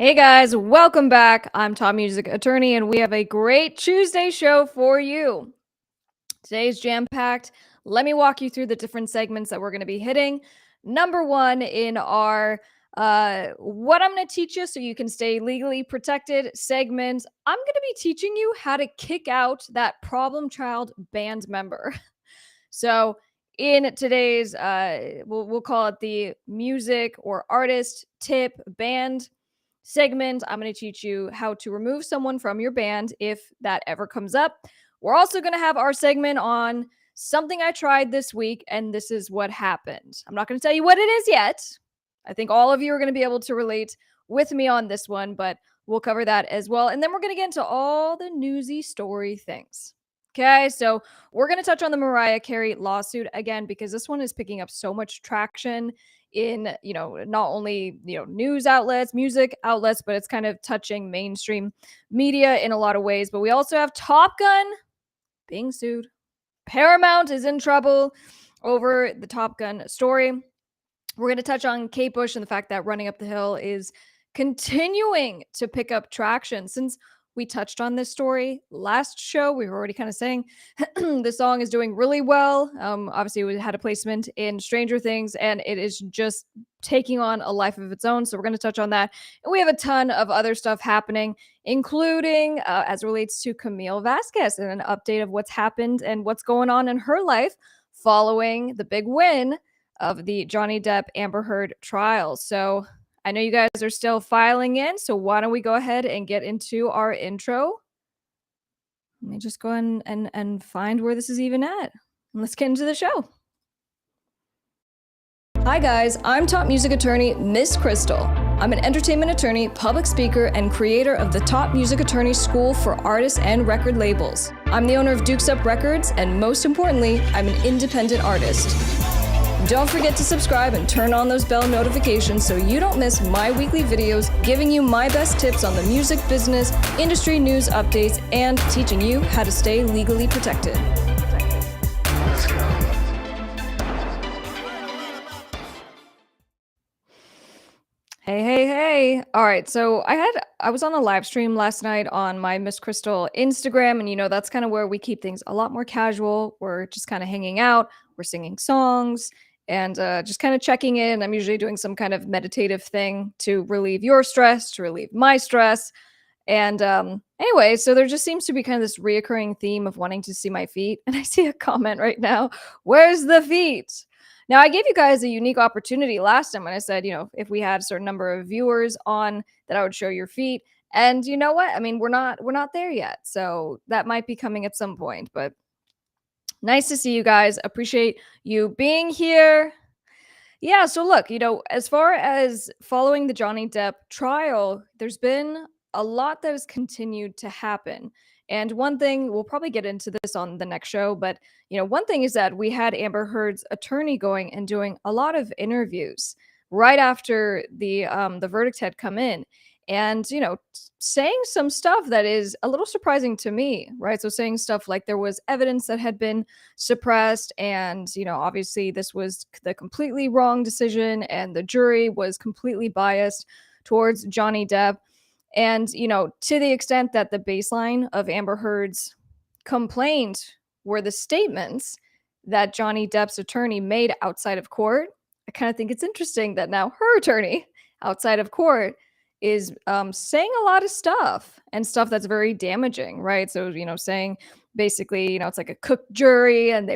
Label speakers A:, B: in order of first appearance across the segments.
A: Hey guys, welcome back. I'm Top Music Attorney, and we have a great Tuesday show for you. Today's jam-packed. Let me walk you through the different segments that we're going to be hitting. Number one in our what I'm going to teach you so you can stay legally protected segment, I'm going to be teaching you how to kick out that problem child band member. So in today's we'll call it the music or artist tip band segment, I'm going to teach you how to remove someone from your band if that ever comes up. We're also going to have our segment on something I tried this week, and this is what happened. I'm not going to tell you what it is yet. I think all of you are going to be able to relate with me on this one, but we'll cover that as well. And then we're going to get into all the newsy story things. Okay, so we're going to touch on the Mariah Carey lawsuit again because this one is picking up so much traction in, not only, news outlets, music outlets, but it's kind of touching mainstream media in a lot of ways. But we also have Top Gun being sued. Paramount is in trouble over the Top Gun story. We're going to touch on Kate Bush and the fact that Running Up the Hill is continuing to pick up traction. Since we touched on this story last show, we were already kind of saying the song is doing really well. Obviously, we had a placement in Stranger Things, and it is just taking on a life of its own. So we're going to touch on that. And we have a ton of other stuff happening, including as it relates to Camille Vasquez and an update of what's happened and what's going on in her life following the big win of the Johnny Depp Amber Heard trial. So I know you guys are still filing in, so why don't we go ahead and get into our intro? Let me just go and find where this is even at. And let's get into the show. Hi guys, I'm top music attorney Miss Crystal. I'm an entertainment attorney, public speaker, and creator of the Top Music Attorney School for artists and record labels. I'm the owner of Dukes Up Records, and most importantly, I'm an independent artist. Don't forget to subscribe and turn on those bell notifications so you don't miss my weekly videos giving you my best tips on the music business, industry news updates, and teaching you how to stay legally protected. Let's go. Hey. All right, so I was on a live stream last night on my Miss Crystal Instagram, and that's kind of where we keep things a lot more casual. We're just kind of hanging out, we're singing songs, and just kind of checking in. I'm usually doing some kind of meditative thing to relieve your stress, to relieve my stress. And anyway, so there just seems to be kind of this reoccurring theme of wanting to see my feet. And I see a comment right now, where's the feet? Now, I gave you guys a unique opportunity last time when I said, if we had a certain number of viewers on, that I would show your feet. And you know what? I mean, we're not there yet. So that might be coming at some point, but nice to see you guys. Appreciate you being here. Yeah, so look, as far as following the Johnny Depp trial, there's been a lot that has continued to happen. And one thing, we'll probably get into this on the next show, but one thing is that we had Amber Heard's attorney going and doing a lot of interviews right after the verdict had come in, and saying some stuff that is a little surprising to me, right? So saying stuff like there was evidence that had been suppressed, and obviously this was the completely wrong decision, and the jury was completely biased towards Johnny Depp. And, to the extent that the baseline of Amber Heard's complaint were the statements that Johnny Depp's attorney made outside of court, I kind of think it's interesting that now her attorney outside of court is saying a lot of stuff, and stuff that's very damaging, right? So, saying basically, it's like a cooked jury and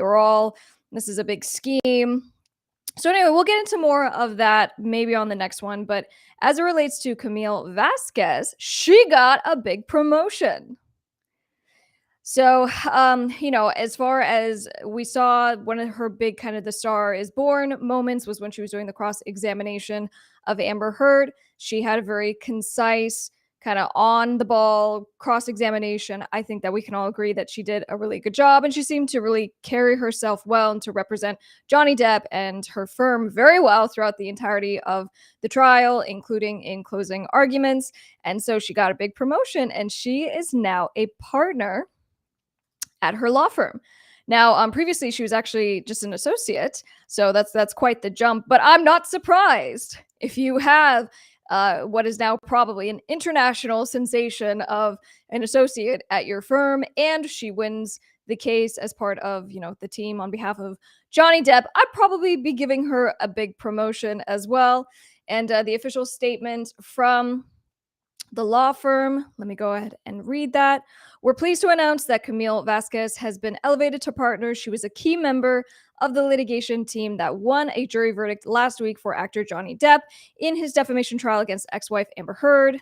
A: this is a big scheme. So anyway, we'll get into more of that maybe on the next one. But as it relates to Camille Vasquez, she got a big promotion. So, as far as we saw, one of her big kind of the Star is Born moments was when she was doing the cross-examination of Amber Heard. She had a very concise, kind of on the ball cross-examination. I think that we can all agree that she did a really good job, and she seemed to really carry herself well and to represent Johnny Depp and her firm very well throughout the entirety of the trial, including in closing arguments. And so she got a big promotion, and she is now a partner at her law firm. Now, previously she was actually just an associate, so that's quite the jump. But I'm not surprised if you have what is now probably an international sensation of an associate at your firm, and she wins the case as part of, the team on behalf of Johnny Depp. I'd probably be giving her a big promotion as well. And the official statement from the law firm, let me go ahead and read that. We're pleased to announce that Camille Vasquez has been elevated to partner. She was a key member of the litigation team that won a jury verdict last week for actor Johnny Depp in his defamation trial against ex-wife Amber Heard.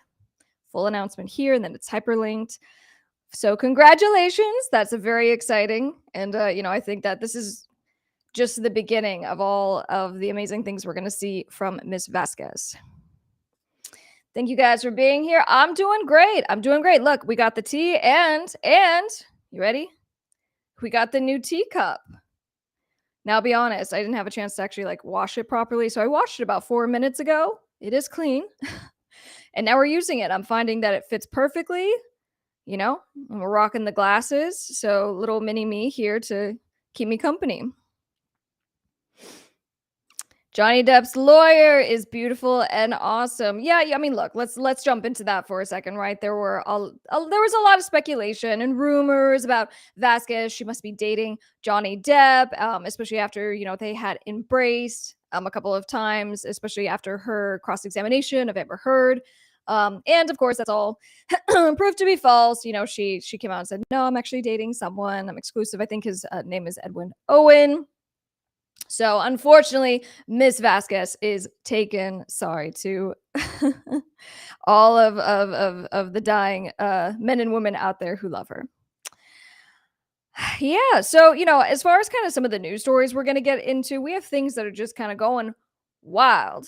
A: Full announcement here, and then it's hyperlinked. So congratulations. That's a very exciting. And, I think that this is just the beginning of all of the amazing things we're going to see from Miss Vasquez. Thank you guys for being here. I'm doing great. Look, we got the tea and you ready? We got the new teacup. Now, I'll be honest, I didn't have a chance to actually wash it properly. So I washed it about 4 minutes ago. It is clean. And now we're using it. I'm finding that it fits perfectly, and we're rocking the glasses. So little mini me here to keep me company. Johnny Depp's lawyer is beautiful and awesome. Yeah, I mean, look, let's jump into that for a second, right? There was a lot of speculation and rumors about Vasquez. She must be dating Johnny Depp, especially after they had embraced a couple of times, especially after her cross-examination of Amber Heard. And of course, that's all proved to be false. She came out and said, "No, I'm actually dating someone. I'm exclusive." I think his name is Edwin Owen. So unfortunately, Miss Vasquez is taken. Sorry to all of the dying men and women out there who love her. Yeah. So, as far as kind of some of the news stories we're going to get into, we have things that are just kind of going wild.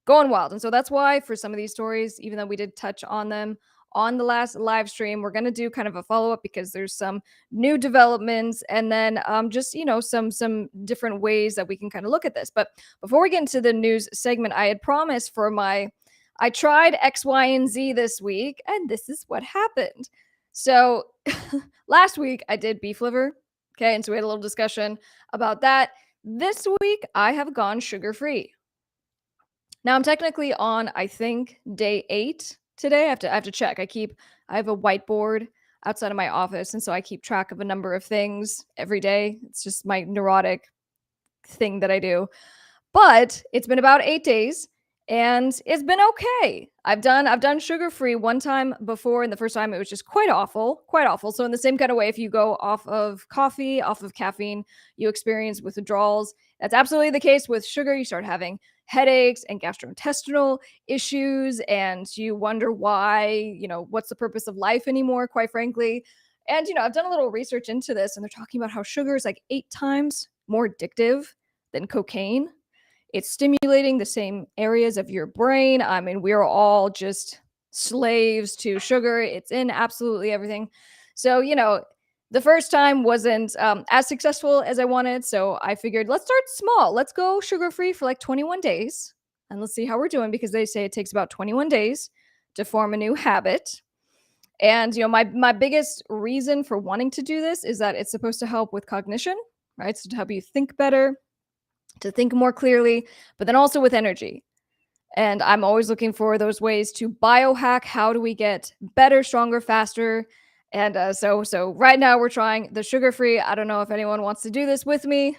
A: And so that's why for some of these stories, even though we did touch on them on the last live stream, we're going to do kind of a follow-up because there's some new developments and then just some different ways that we can kind of look at this. But before we get into the news segment, I had promised I tried X, Y, and Z this week, and this is what happened. So last week I did beef liver, okay, and so we had a little discussion about that. This week I have gone sugar-free. Now I'm technically on, I think, day 8 today. I have to check. I have a whiteboard outside of my office, and so I keep track of a number of things every day. It's just my neurotic thing that I do. But it's been about 8 days, and it's been okay. I've done sugar-free one time before, and the first time it was just quite awful. So in the same kind of way, if you go off of coffee, off of caffeine, you experience withdrawals. That's absolutely the case with sugar. You start having headaches and gastrointestinal issues, and you wonder why, what's the purpose of life anymore, quite frankly. And, I've done a little research into this, and they're talking about how sugar is like 8 times more addictive than cocaine. It's stimulating the same areas of your brain. I mean, we're all just slaves to sugar. It's in absolutely everything. So, the first time wasn't as successful as I wanted. So I figured, let's start small. Let's go sugar-free for like 21 days. And let's see how we're doing, because they say it takes about 21 days to form a new habit. And, my biggest reason for wanting to do this is that it's supposed to help with cognition, right? So to help you think better, to think more clearly, but then also with energy. And I'm always looking for those ways to biohack. How do we get better, stronger, faster? And so right now we're trying the sugar-free. I don't know if anyone wants to do this with me,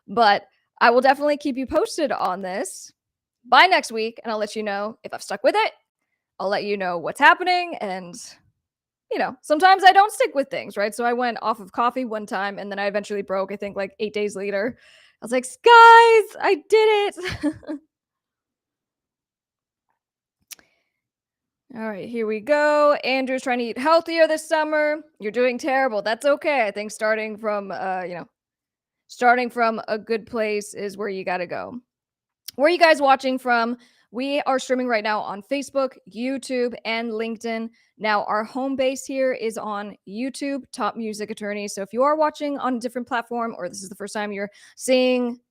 A: but I will definitely keep you posted on this by next week, and I'll let you know if I've stuck with it. I'll let you know what's happening, and sometimes I don't stick with things, right? So I went off of coffee one time, and then I eventually broke, I think like 8 days later. I was like, guys, I did it. All right, here we go. Andrew's trying to eat healthier this summer. You're doing terrible. That's okay. I think starting from a good place is where you got to go. Where are you guys watching from? We are streaming right now on Facebook, YouTube, and LinkedIn. Now, our home base here is on YouTube, Top Music Attorney. So if you are watching on a different platform, or this is the first time you're seeing,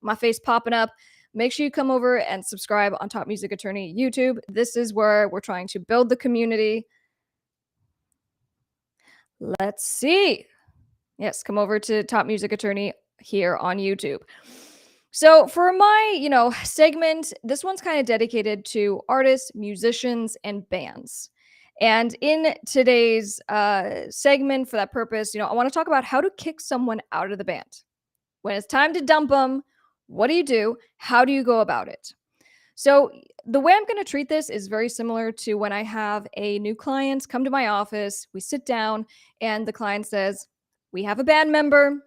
A: my face popping up, make sure you come over and subscribe on Top Music Attorney YouTube. This is where we're trying to build the community. Let's see. Yes, come over to Top Music Attorney here on YouTube. So for my, segment, this one's kind of dedicated to artists, musicians, and bands. And in today's segment, for that purpose, I want to talk about how to kick someone out of the band. When it's time to dump them, what do you do? How do you go about it? So the way I'm going to treat this is very similar to when I have a new client come to my office. We sit down, and the client says, "We have a band member.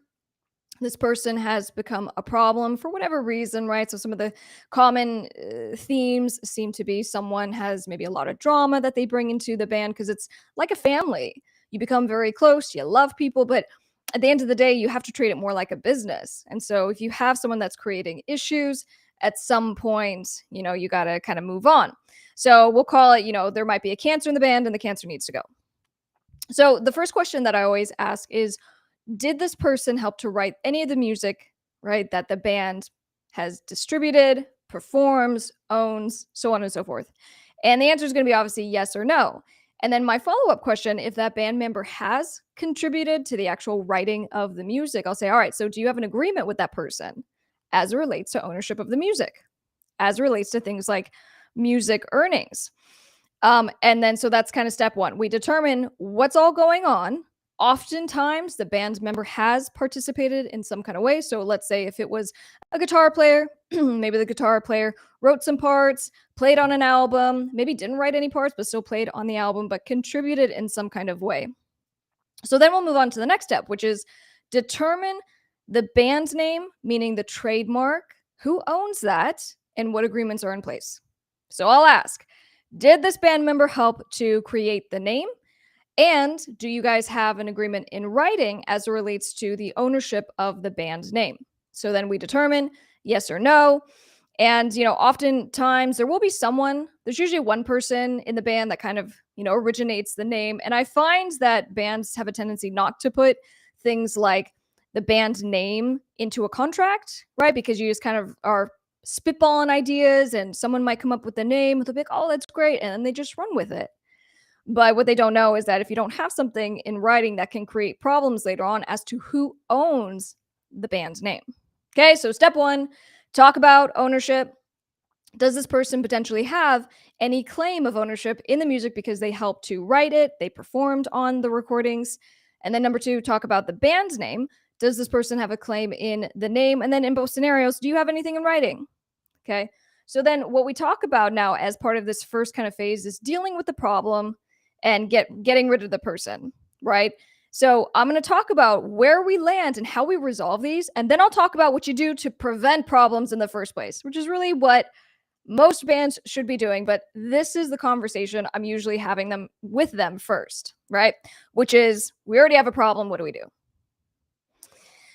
A: This person has become a problem for whatever reason," right? So some of the common themes seem to be someone has maybe a lot of drama that they bring into the band because it's like a family. You become very close, you love people, but at the end of the day, you have to treat it more like a business. And so if you have someone that's creating issues, at some point, you got to kind of move on. So we'll call it, there might be a cancer in the band and the cancer needs to go. So the first question that I always ask is, did this person help to write any of the music, right, that the band has distributed, performs, owns, so on and so forth? And the answer is going to be obviously yes or no. And then my follow up question, if that band member has contributed to the actual writing of the music, I'll say, all right, so do you have an agreement with that person as it relates to ownership of the music, as it relates to things like music earnings? And then so that's kind of step one. We determine what's all going on. Oftentimes, the band member has participated in some kind of way. So let's say if it was a guitar player, maybe the guitar player wrote some parts, played on an album, maybe didn't write any parts, but still played on the album, but contributed in some kind of way. So then we'll move on to the next step, which is determine the band name, meaning the trademark, who owns that, and what agreements are in place. So I'll ask, did this band member help to create the name? And do you guys have an agreement in writing as it relates to the ownership of the band name? So then we determine yes or no. And, oftentimes there will be there's usually one person in the band that kind of, originates the name. And I find that bands have a tendency not to put things like the band name into a contract, right? Because you just kind of are spitballing ideas and someone might come up with the name. They'll be like, oh, that's great. And then they just run with it. But what they don't know is that if you don't have something in writing, that can create problems later on as to who owns the band's name. Okay, so step one, talk about ownership. Does this person potentially have any claim of ownership in the music because they helped to write it, they performed on the recordings? And then number two, talk about the band's name. Does this person have a claim in the name? And then in both scenarios, do you have anything in writing? Okay, so then what we talk about now as part of this first kind of phase is dealing with the problem and getting rid of the person, right? So I'm going to talk about where we land and how we resolve these, and then I'll talk about what you do to prevent problems in the first place, which is really what most bands should be doing. But this is the conversation I'm usually having them with them first, right? Which is, we already have a problem. What do we do?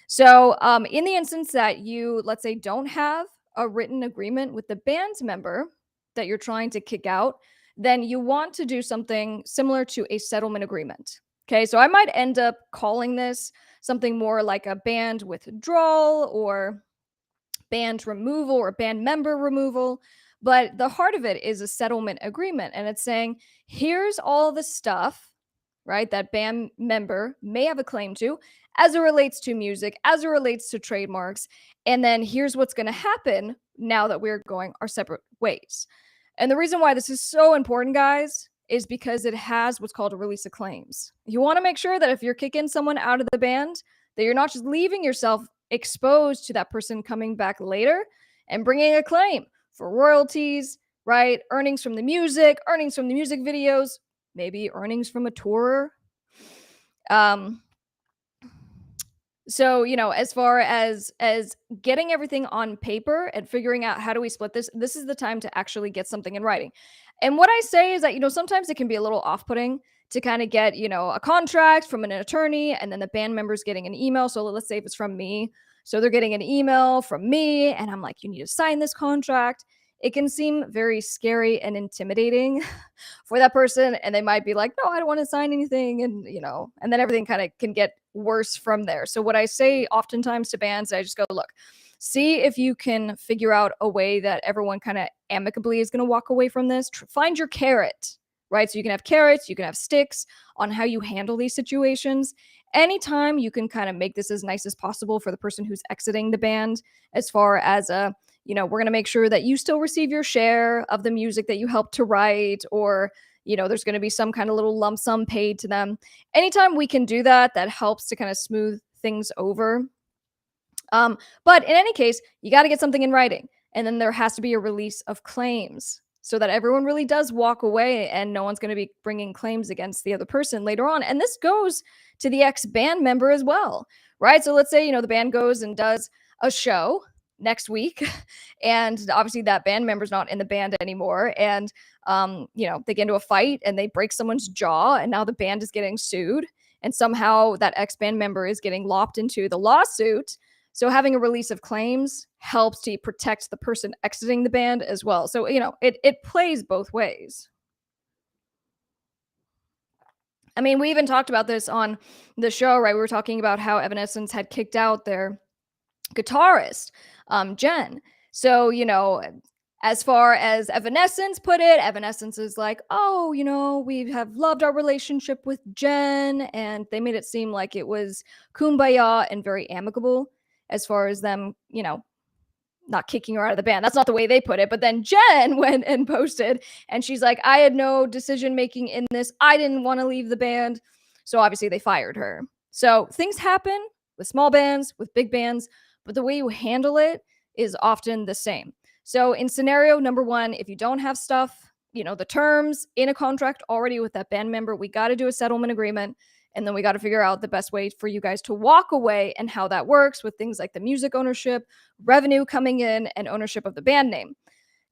A: So in the instance that you, let's say, don't have a written agreement with the band member that you're trying to kick out, then you want to do something similar to a settlement agreement. Okay, so I might end up calling this something more like a band withdrawal or band removal or band member removal. But the heart of it is a settlement agreement. And it's saying, here's all the stuff, right, that band member may have a claim to as it relates to music, as it relates to trademarks. And then here's what's going to happen now that we're going our separate ways. And the reason why this is so important, guys, is because it has what's called a release of claims. You want to make sure that if you're kicking someone out of the band, that you're not just leaving yourself exposed to that person coming back later and bringing a claim for royalties, right? Earnings from the music, earnings from the music videos, maybe earnings from a tour. So, as far as getting everything on paper and figuring out how do we split this is the time to actually get something in writing. And what I say is that, sometimes it can be a little off-putting to kind of get, a contract from an attorney and then the band members getting an email. So let's say if it's from me. So they're getting an email from me and I'm like, you need to sign this contract. It can seem very scary and intimidating for that person. And they might be like, no, I don't want to sign anything. And, and then everything kind of can get worse from there. So what I say oftentimes to bands, I just go, look, see if you can figure out a way that everyone kind of amicably is going to walk away from this. Find your carrot, right? So you can have carrots, you can have sticks on how you handle these situations. anytime you can kind of make this as nice as possible for the person who's exiting the band, as far as we're going to make sure that you still receive your share of the music that you helped to write, or there's going to be some kind of little lump sum paid to them. Anytime we can do that, that helps to kind of smooth things over. But in any case, you got to get something in writing, and then there has to be a release of claims so that everyone really does walk away and no one's going to be bringing claims against the other person later on. And this goes to the ex-band member as well, right? So let's say, the band goes and does a show next week, and obviously that band member's not in the band anymore, and they get into a fight and they break someone's jaw, and now the band is getting sued, and somehow that ex-band member is getting lopped into the lawsuit. So having a release of claims helps to protect the person exiting the band as well. So, it plays both ways. I mean, we even talked about this on the show, right? We were talking about how Evanescence had kicked out their guitarist, Jen. So, as far as Evanescence put it, Evanescence is like, oh, we have loved our relationship with Jen. And they made it seem like it was kumbaya and very amicable, as far as them, not kicking her out of the band. That's not the way they put it. But then Jen went and posted, and she's like, I had no decision making in this. I didn't want to leave the band. So obviously they fired her. So things happen with small bands, with big bands, but the way you handle it is often the same. So in scenario number one, if you don't have stuff, the terms in a contract already with that band member, we got to do a settlement agreement. And then we got to figure out the best way for you guys to walk away and how that works with things like the music ownership, revenue coming in, and ownership of the band name.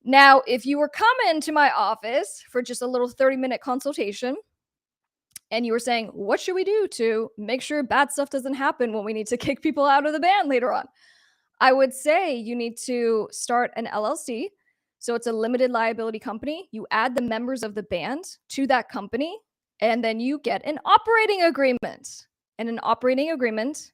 A: Now, if you were coming to my office for just a little 30-minute consultation and you were saying, what should we do to make sure bad stuff doesn't happen when we need to kick people out of the band later on? I would say you need to start an LLC. So it's a limited liability company. You add the members of the band to that company, and then you get an operating agreement. And an operating agreement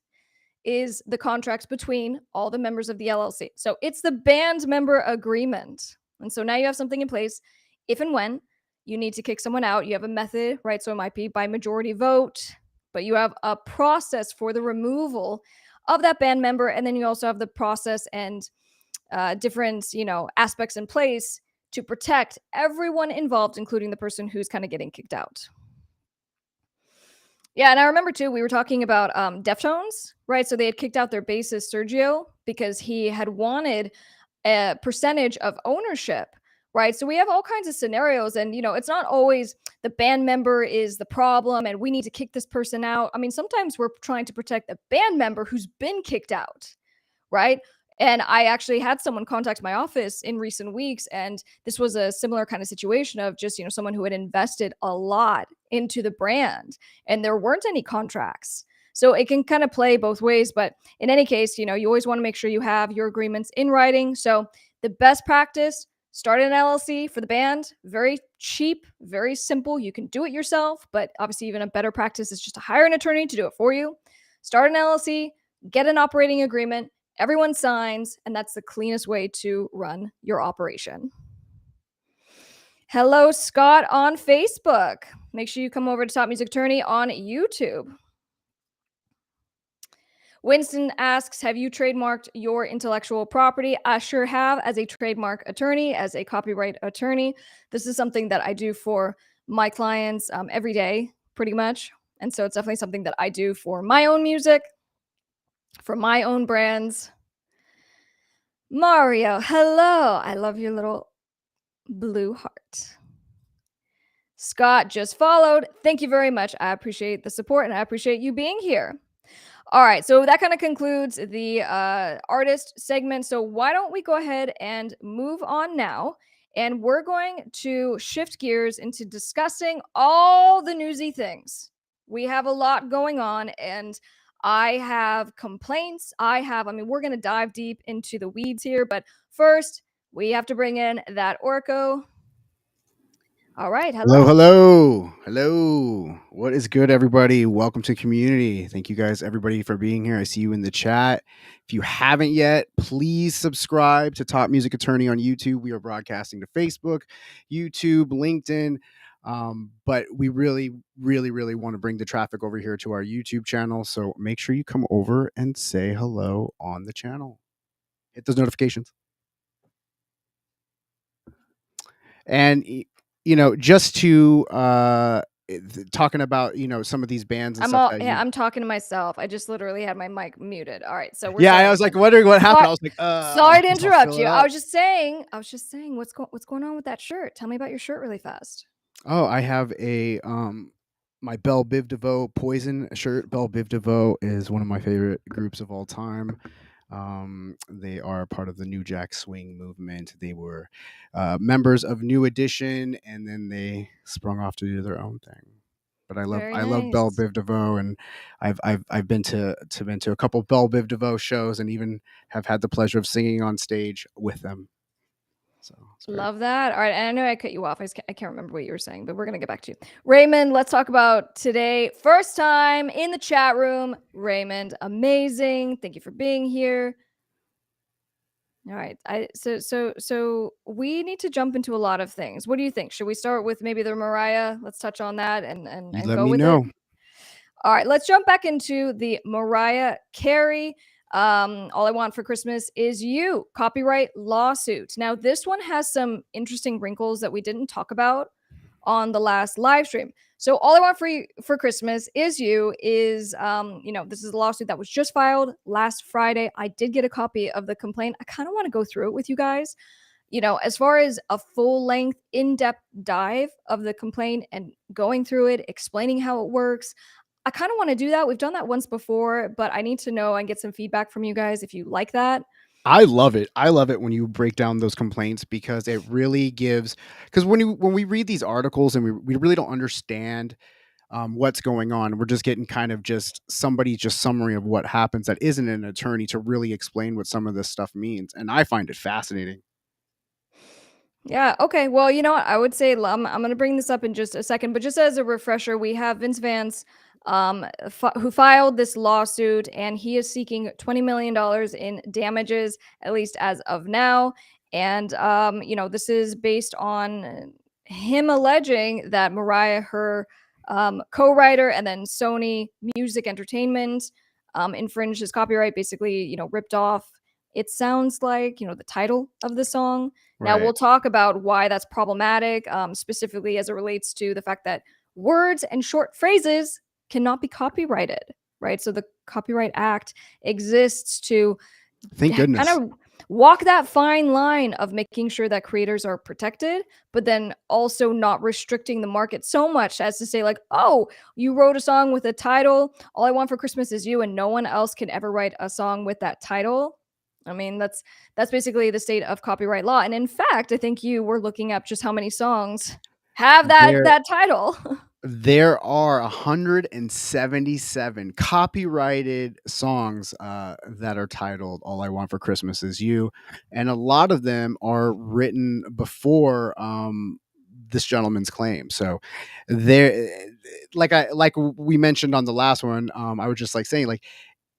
A: is the contracts between all the members of the LLC. So it's the band member agreement. And so now you have something in place. If and when you need to kick someone out, you have a method, right? So it might be by majority vote, but you have a process for the removal of that band member. And then you also have the process and different, aspects in place to protect everyone involved, including the person who's kind of getting kicked out. Yeah, and I remember too, we were talking about Deftones, right? So they had kicked out their bassist Sergio because he had wanted a percentage of ownership, right? So we have all kinds of scenarios, and it's not always the band member is the problem and we need to kick this person out. I mean, sometimes we're trying to protect a band member who's been kicked out, right? And I actually had someone contact my office in recent weeks, and this was a similar kind of situation of just, someone who had invested a lot into the brand and there weren't any contracts. So it can kind of play both ways. But in any case, you always want to make sure you have your agreements in writing. So the best practice, start an LLC for the band. Very cheap, very simple. You can do it yourself, but obviously even a better practice is just to hire an attorney to do it for you. Start an LLC, get an operating agreement. Everyone signs, and that's the cleanest way to run your operation. Hello, Scott on Facebook. Make sure you come over to Top Music Attorney on YouTube. Winston asks, have you trademarked your intellectual property? I sure have, as a trademark attorney, as a copyright attorney. This is something that I do for my clients every day, pretty much. And so it's definitely something that I do for my own music, for my own brands. Mario, hello. I love your little blue heart. Scott just followed. Thank you very much. I appreciate the support and I appreciate you being here. All right, so that kind of concludes the artist segment. So why don't we go ahead and move on now? And we're going to shift gears into discussing all the newsy things. We have a lot going on, and I have complaints. We're going to dive deep into the weeds here. But first, we have to bring in that Orco. All right.
B: Hello. What is good, everybody? Welcome to community. Thank you guys, everybody, for being here. I see you in the chat. If you haven't yet, please subscribe to Top Music Attorney on YouTube. We are broadcasting to Facebook, YouTube, LinkedIn. But we really, really, really want to bring the traffic over here to our YouTube channel. So make sure you come over and say hello on the channel. Hit those notifications. And just to talking about some of these bands and stuff that you.
A: I'm talking to myself. I just literally had my mic muted. All right, so we're
B: Yeah, I
A: starting
B: was like
A: again.
B: wondering what happened.
A: Sorry,
B: I was like,
A: sorry to
B: I'll
A: interrupt
B: fill
A: you.
B: it
A: I
B: up.
A: was just saying what's going on with that shirt? Tell me about your shirt really fast.
B: Oh, I have a my Belle Biv DeVoe Poison shirt. Belle Biv DeVoe is one of my favorite groups of all time. They are part of the New Jack Swing movement. They were members of New Edition, and then they sprung off to do their own thing. But
A: Very
B: I love Belle
A: nice.
B: Biv DeVoe, and I've been to a couple Belle Biv DeVoe shows, and even have had the pleasure of singing on stage with them. So it's very
A: Love that. All right, and I know I cut you off. I can't remember what you were saying, but we're gonna get back to you. Raymond, let's talk about today. First time in the chat room. Raymond, amazing. Thank you for being here. All right. So we need to jump into a lot of things. What do you think? Should we start with maybe the Mariah? Let's touch on that
B: You
A: and
B: let
A: go
B: me
A: with it.
B: know.
A: All right, let's jump back into the Mariah Carey. All I Want for Christmas Is You copyright lawsuit. Now, this one has some interesting wrinkles that we didn't talk about on the last live stream. So, All I Want for Christmas Is You is, this is a lawsuit that was just filed last Friday. I did get a copy of the complaint. I kind of want to go through it with you guys. As far as a full length, in depth dive of the complaint and going through it, explaining how it works, I kind of want to do that. We've done that once before, but I need to know and get some feedback from you guys if you like that.
B: I love it. I love it when you break down those complaints, because it really gives, because when we read these articles and we really don't understand what's going on, we're just getting kind of just somebody's just summary of what happens that isn't an attorney to really explain what some of this stuff means. And I find it fascinating.
A: Yeah. Okay. Well, you know what? I would say I'm going to bring this up in just a second, but just as a refresher, we have Vince Vance, who filed this lawsuit, and he is seeking $20 million in damages, at least as of now. And, this is based on him alleging that Mariah, her co-writer, and then Sony Music Entertainment infringed his copyright, basically, ripped off. It sounds like, the title of the song. Now,
B: Right.
A: we'll talk about why that's problematic, specifically as it relates to the fact that words and short phrases cannot be copyrighted, right? So the Copyright Act exists to
B: Thank
A: kind
B: goodness.
A: of walk that fine line of making sure that creators are protected, but then also not restricting the market so much as to say, like, oh, you wrote a song with a title, All I Want for Christmas Is You, and no one else can ever write a song with that title. I mean, that's basically the state of copyright law. And in fact, I think you were looking up just how many songs have that title.
B: There are 177 copyrighted songs that are titled All I Want for Christmas Is You. And a lot of them are written before this gentleman's claim. So there, like we mentioned on the last one, I was just like saying, like,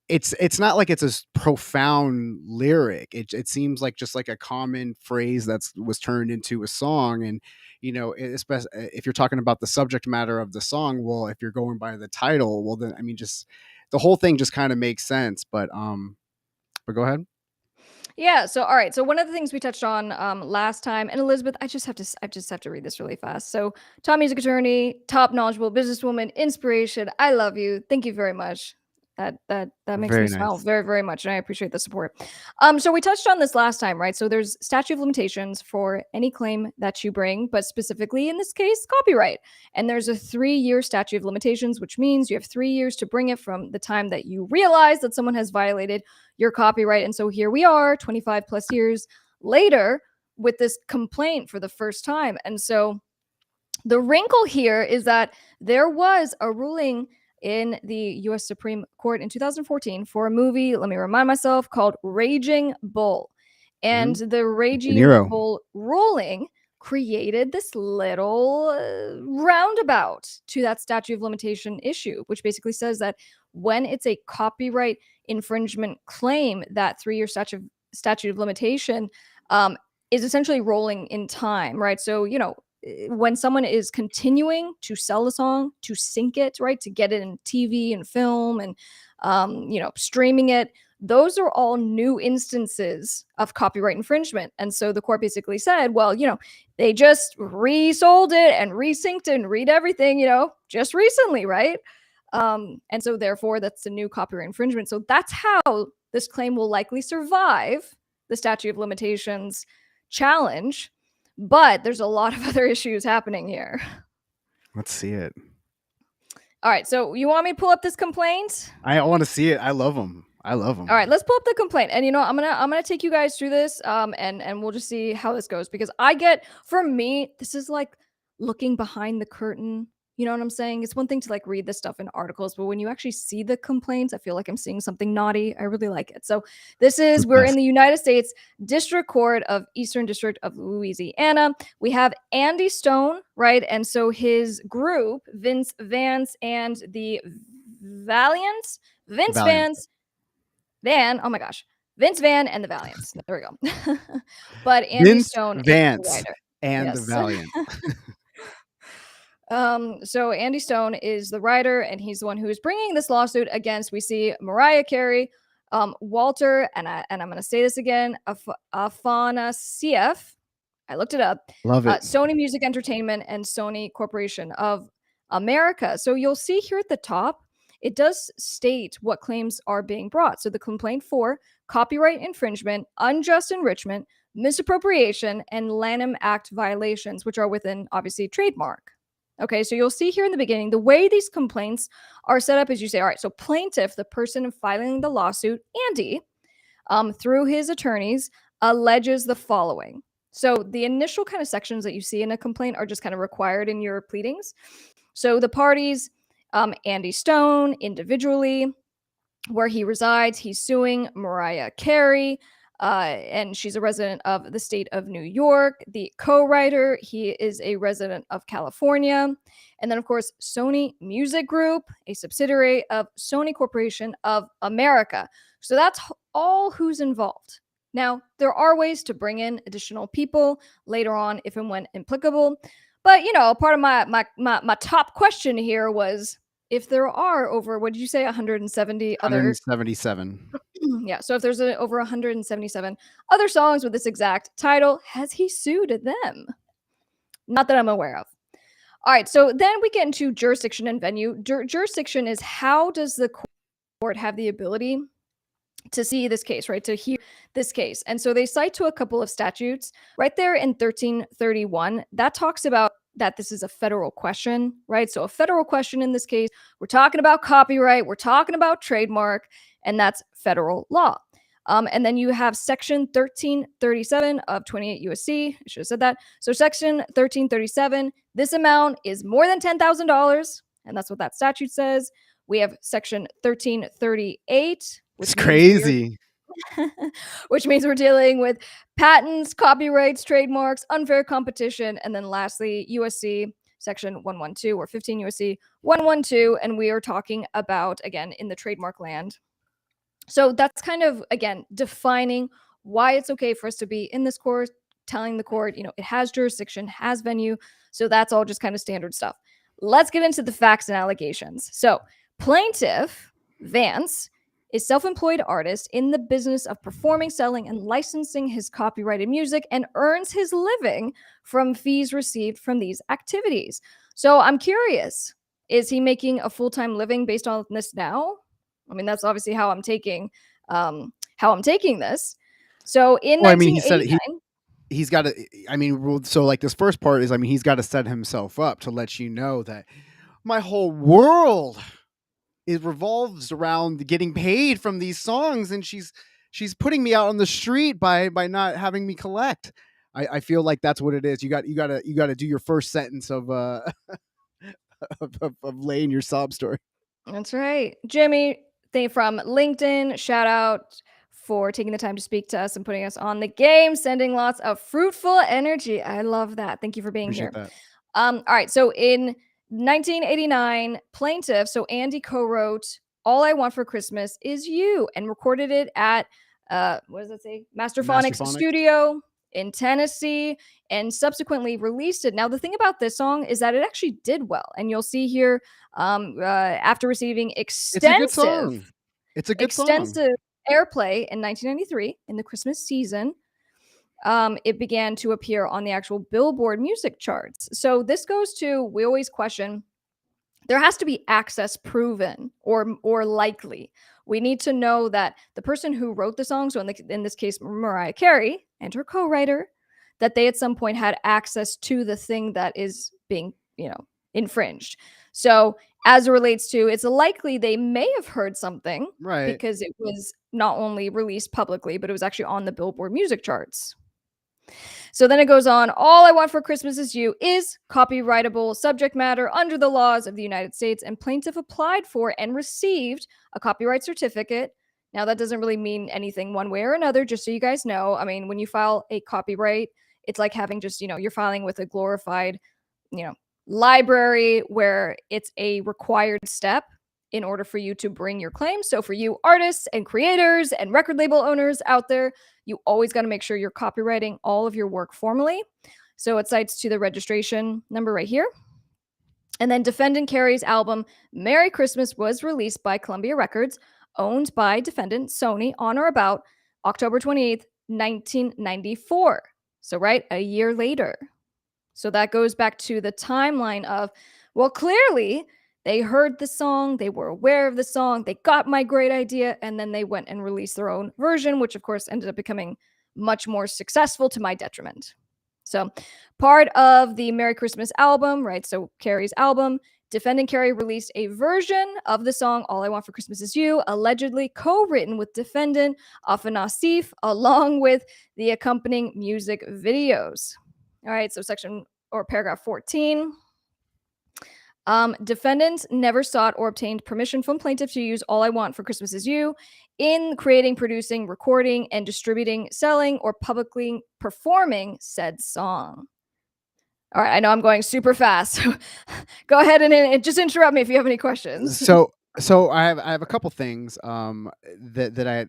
B: it's not like it's a profound lyric. It seems like just like a common phrase that's was turned into a song. And especially if you're talking about the subject matter of the song, well, if you're going by the title, well, then I mean, just the whole thing just kind of makes sense. But go ahead.
A: Yeah. So, all right. So, one of the things we touched on last time, and Elizabeth, I just have to read this really fast. So, top music attorney, top knowledgeable businesswoman, inspiration. I love you. Thank you very much. That makes me
B: Very
A: smile
B: nice.
A: very, very much, and I appreciate the support. So we touched on this last time, right? So there's statute of limitations for any claim that you bring, but specifically in this case, copyright. And there's a 3-year statute of limitations, which means you have 3 years to bring it from the time that you realize that someone has violated your copyright. And so here we are, 25 plus years later, with this complaint for the first time. And so the wrinkle here is that there was a ruling in the US Supreme Court in 2014 for a movie, let me remind myself, called Raging Bull. And
B: Hmm.
A: the
B: De
A: Raging
B: Niro.
A: Bull ruling created this little roundabout to that statute of limitation issue, which basically says that when it's a copyright infringement claim, that 3-year statute of limitation is essentially rolling in time, right? So, when someone is continuing to sell a song, to sync it, right, to get it in TV and film and streaming it, those are all new instances of copyright infringement. And so the court basically said, well, they just resold it and resynced it and read everything, just recently, right? And so therefore that's a new copyright infringement. So that's how this claim will likely survive the statute of limitations challenge. But there's a lot of other issues happening here.
B: Let's see it.
A: All right. So you want me to pull up this complaint?
B: I want to see it. I love them.
A: All right, let's pull up the complaint. And I'm gonna take you guys through this, and we'll just see how this goes, because for me, this is like looking behind the curtain. You know what I'm saying? It's one thing to like read this stuff in articles, but when you actually see the complaints, I feel like I'm seeing something naughty. I really like it. So we're in the United States District Court of Eastern District of Louisiana. We have Andy Stone, right? And so his group, Vince Vance and the Valiants, Vince Van and the Valiants. There we go. But Andy
B: Vince
A: Stone
B: Vance
A: is the writer.
B: and the Valiant.
A: So Andy Stone is the writer, and he's the one who is bringing this lawsuit against, we see Mariah Carey, Walter, and I'm going to say this again, Afanasieff. I looked it up.
B: Love it.
A: Sony Music Entertainment and Sony Corporation of America. So you'll see here at the top, it does state what claims are being brought. So the complaint for copyright infringement, unjust enrichment, misappropriation, and Lanham Act violations, which are within, obviously, trademark. Okay, so you'll see here in the beginning, the way these complaints are set up is you say, all right, so plaintiff, the person filing the lawsuit, Andy, through his attorneys, alleges the following. So the initial kind of sections that you see in a complaint are just kind of required in your pleadings. So the parties, Andy Stone, individually, where he resides, he's suing Mariah Carey, and she's a resident of the state of New York. The co-writer, he is a resident of California. And then, of course, Sony Music Group, a subsidiary of Sony Corporation of America. So that's all who's involved. Now, there are ways to bring in additional people later on if and when applicable. But, part of my top question here was, if there are over, what did you say, 170 other...
B: 177.
A: Yeah, so if there's over 177 other songs with this exact title, has he sued them? Not that I'm aware of. All right, so then we get into jurisdiction and venue. Jurisdiction is, how does the court have the ability to see this case, right? To hear this case. And so they cite to a couple of statutes right there in 1331 that talks about that this is a federal question, right? So a federal question in this case, we're talking about copyright, we're talking about trademark, and that's federal law. And then you have section 1337 of 28 USC. I should have said that. So section 1337, this amount is more than $10,000, and that's what that statute says. We have section 1338.
B: It's crazy.
A: Which means we're dealing with patents, copyrights, trademarks, unfair competition, and then lastly, USC section 112 or 15 USC 112, and we are talking about, again, in the trademark land. So that's kind of, again, defining why it's okay for us to be in this court, telling the court, it has jurisdiction, has venue. So that's all just kind of standard stuff. Let's get into the facts and allegations. So plaintiff Vance is self-employed artist in the business of performing, selling, and licensing his copyrighted music, and earns his living from fees received from these activities. So I'm curious, is he making a full-time living based on this now? I mean, that's obviously how I'm taking this. So in 1989,
B: he's got to. So like this first part is, he's got to set himself up to let you know that my whole world revolves around getting paid from these songs, and she's putting me out on the street by not having me collect. I feel like that's what it is. You got to do your first sentence of of laying your sob story.
A: That's right, Jimmy. From LinkedIn, shout out for taking the time to speak to us and putting us on the game, sending lots of fruitful energy. I love that. Thank you for being here.
B: That.
A: All right, so in 1989, plaintiff, so Andy co-wrote All I Want for Christmas Is You and recorded it at, what does it say? Masterphonics Studio in Tennessee and subsequently released it. Now, the thing about this song is that it actually did well. And you'll see here, after receiving
B: It's a good song. It's a good song.
A: extensive airplay in 1993 in the Christmas season, it began to appear on the actual Billboard music charts. So this goes to, we always question, there has to be access proven or likely. We need to know that the person who wrote the song, so in this case Mariah Carey and her co-writer, that they at some point had access to the thing that is being, infringed. So as it relates to, it's likely they may have heard something
B: Right.
A: because it was not only released publicly, but it was actually on the Billboard music charts. So then it goes on, All I Want for Christmas Is You is copyrightable subject matter under the laws of the United States, and plaintiff applied for and received a copyright certificate. Now, that doesn't really mean anything one way or another, just so you guys know. I mean, when you file a copyright, it's like having just, you're filing with a glorified, you know, library where it's a required step in order for you to bring your claim. So for you artists and creators and record label owners out there, you always got to make sure you're copywriting all of your work formally. So it cites to the registration number right here. And then defendant Carey's album Merry Christmas was released by Columbia Records, owned by defendant Sony, on or about October 28th, 1994. So right, a year later. So that goes back to the timeline of, well, clearly they heard the song, they were aware of the song, they got my great idea, and then they went and released their own version, which of course ended up becoming much more successful to my detriment. So part of the Merry Christmas album, right? So Carey's album, defendant Carey released a version of the song All I Want for Christmas Is You, allegedly co-written with defendant Afa Nassif, along with the accompanying music videos. All right, so section or paragraph 14. Defendants never sought or obtained permission from plaintiff to use All I Want for Christmas Is You in creating, producing, recording, and distributing, selling, or publicly performing said song. All right, I know I'm going super fast. Go ahead and just interrupt me if you have any questions.
B: So I have a couple things that I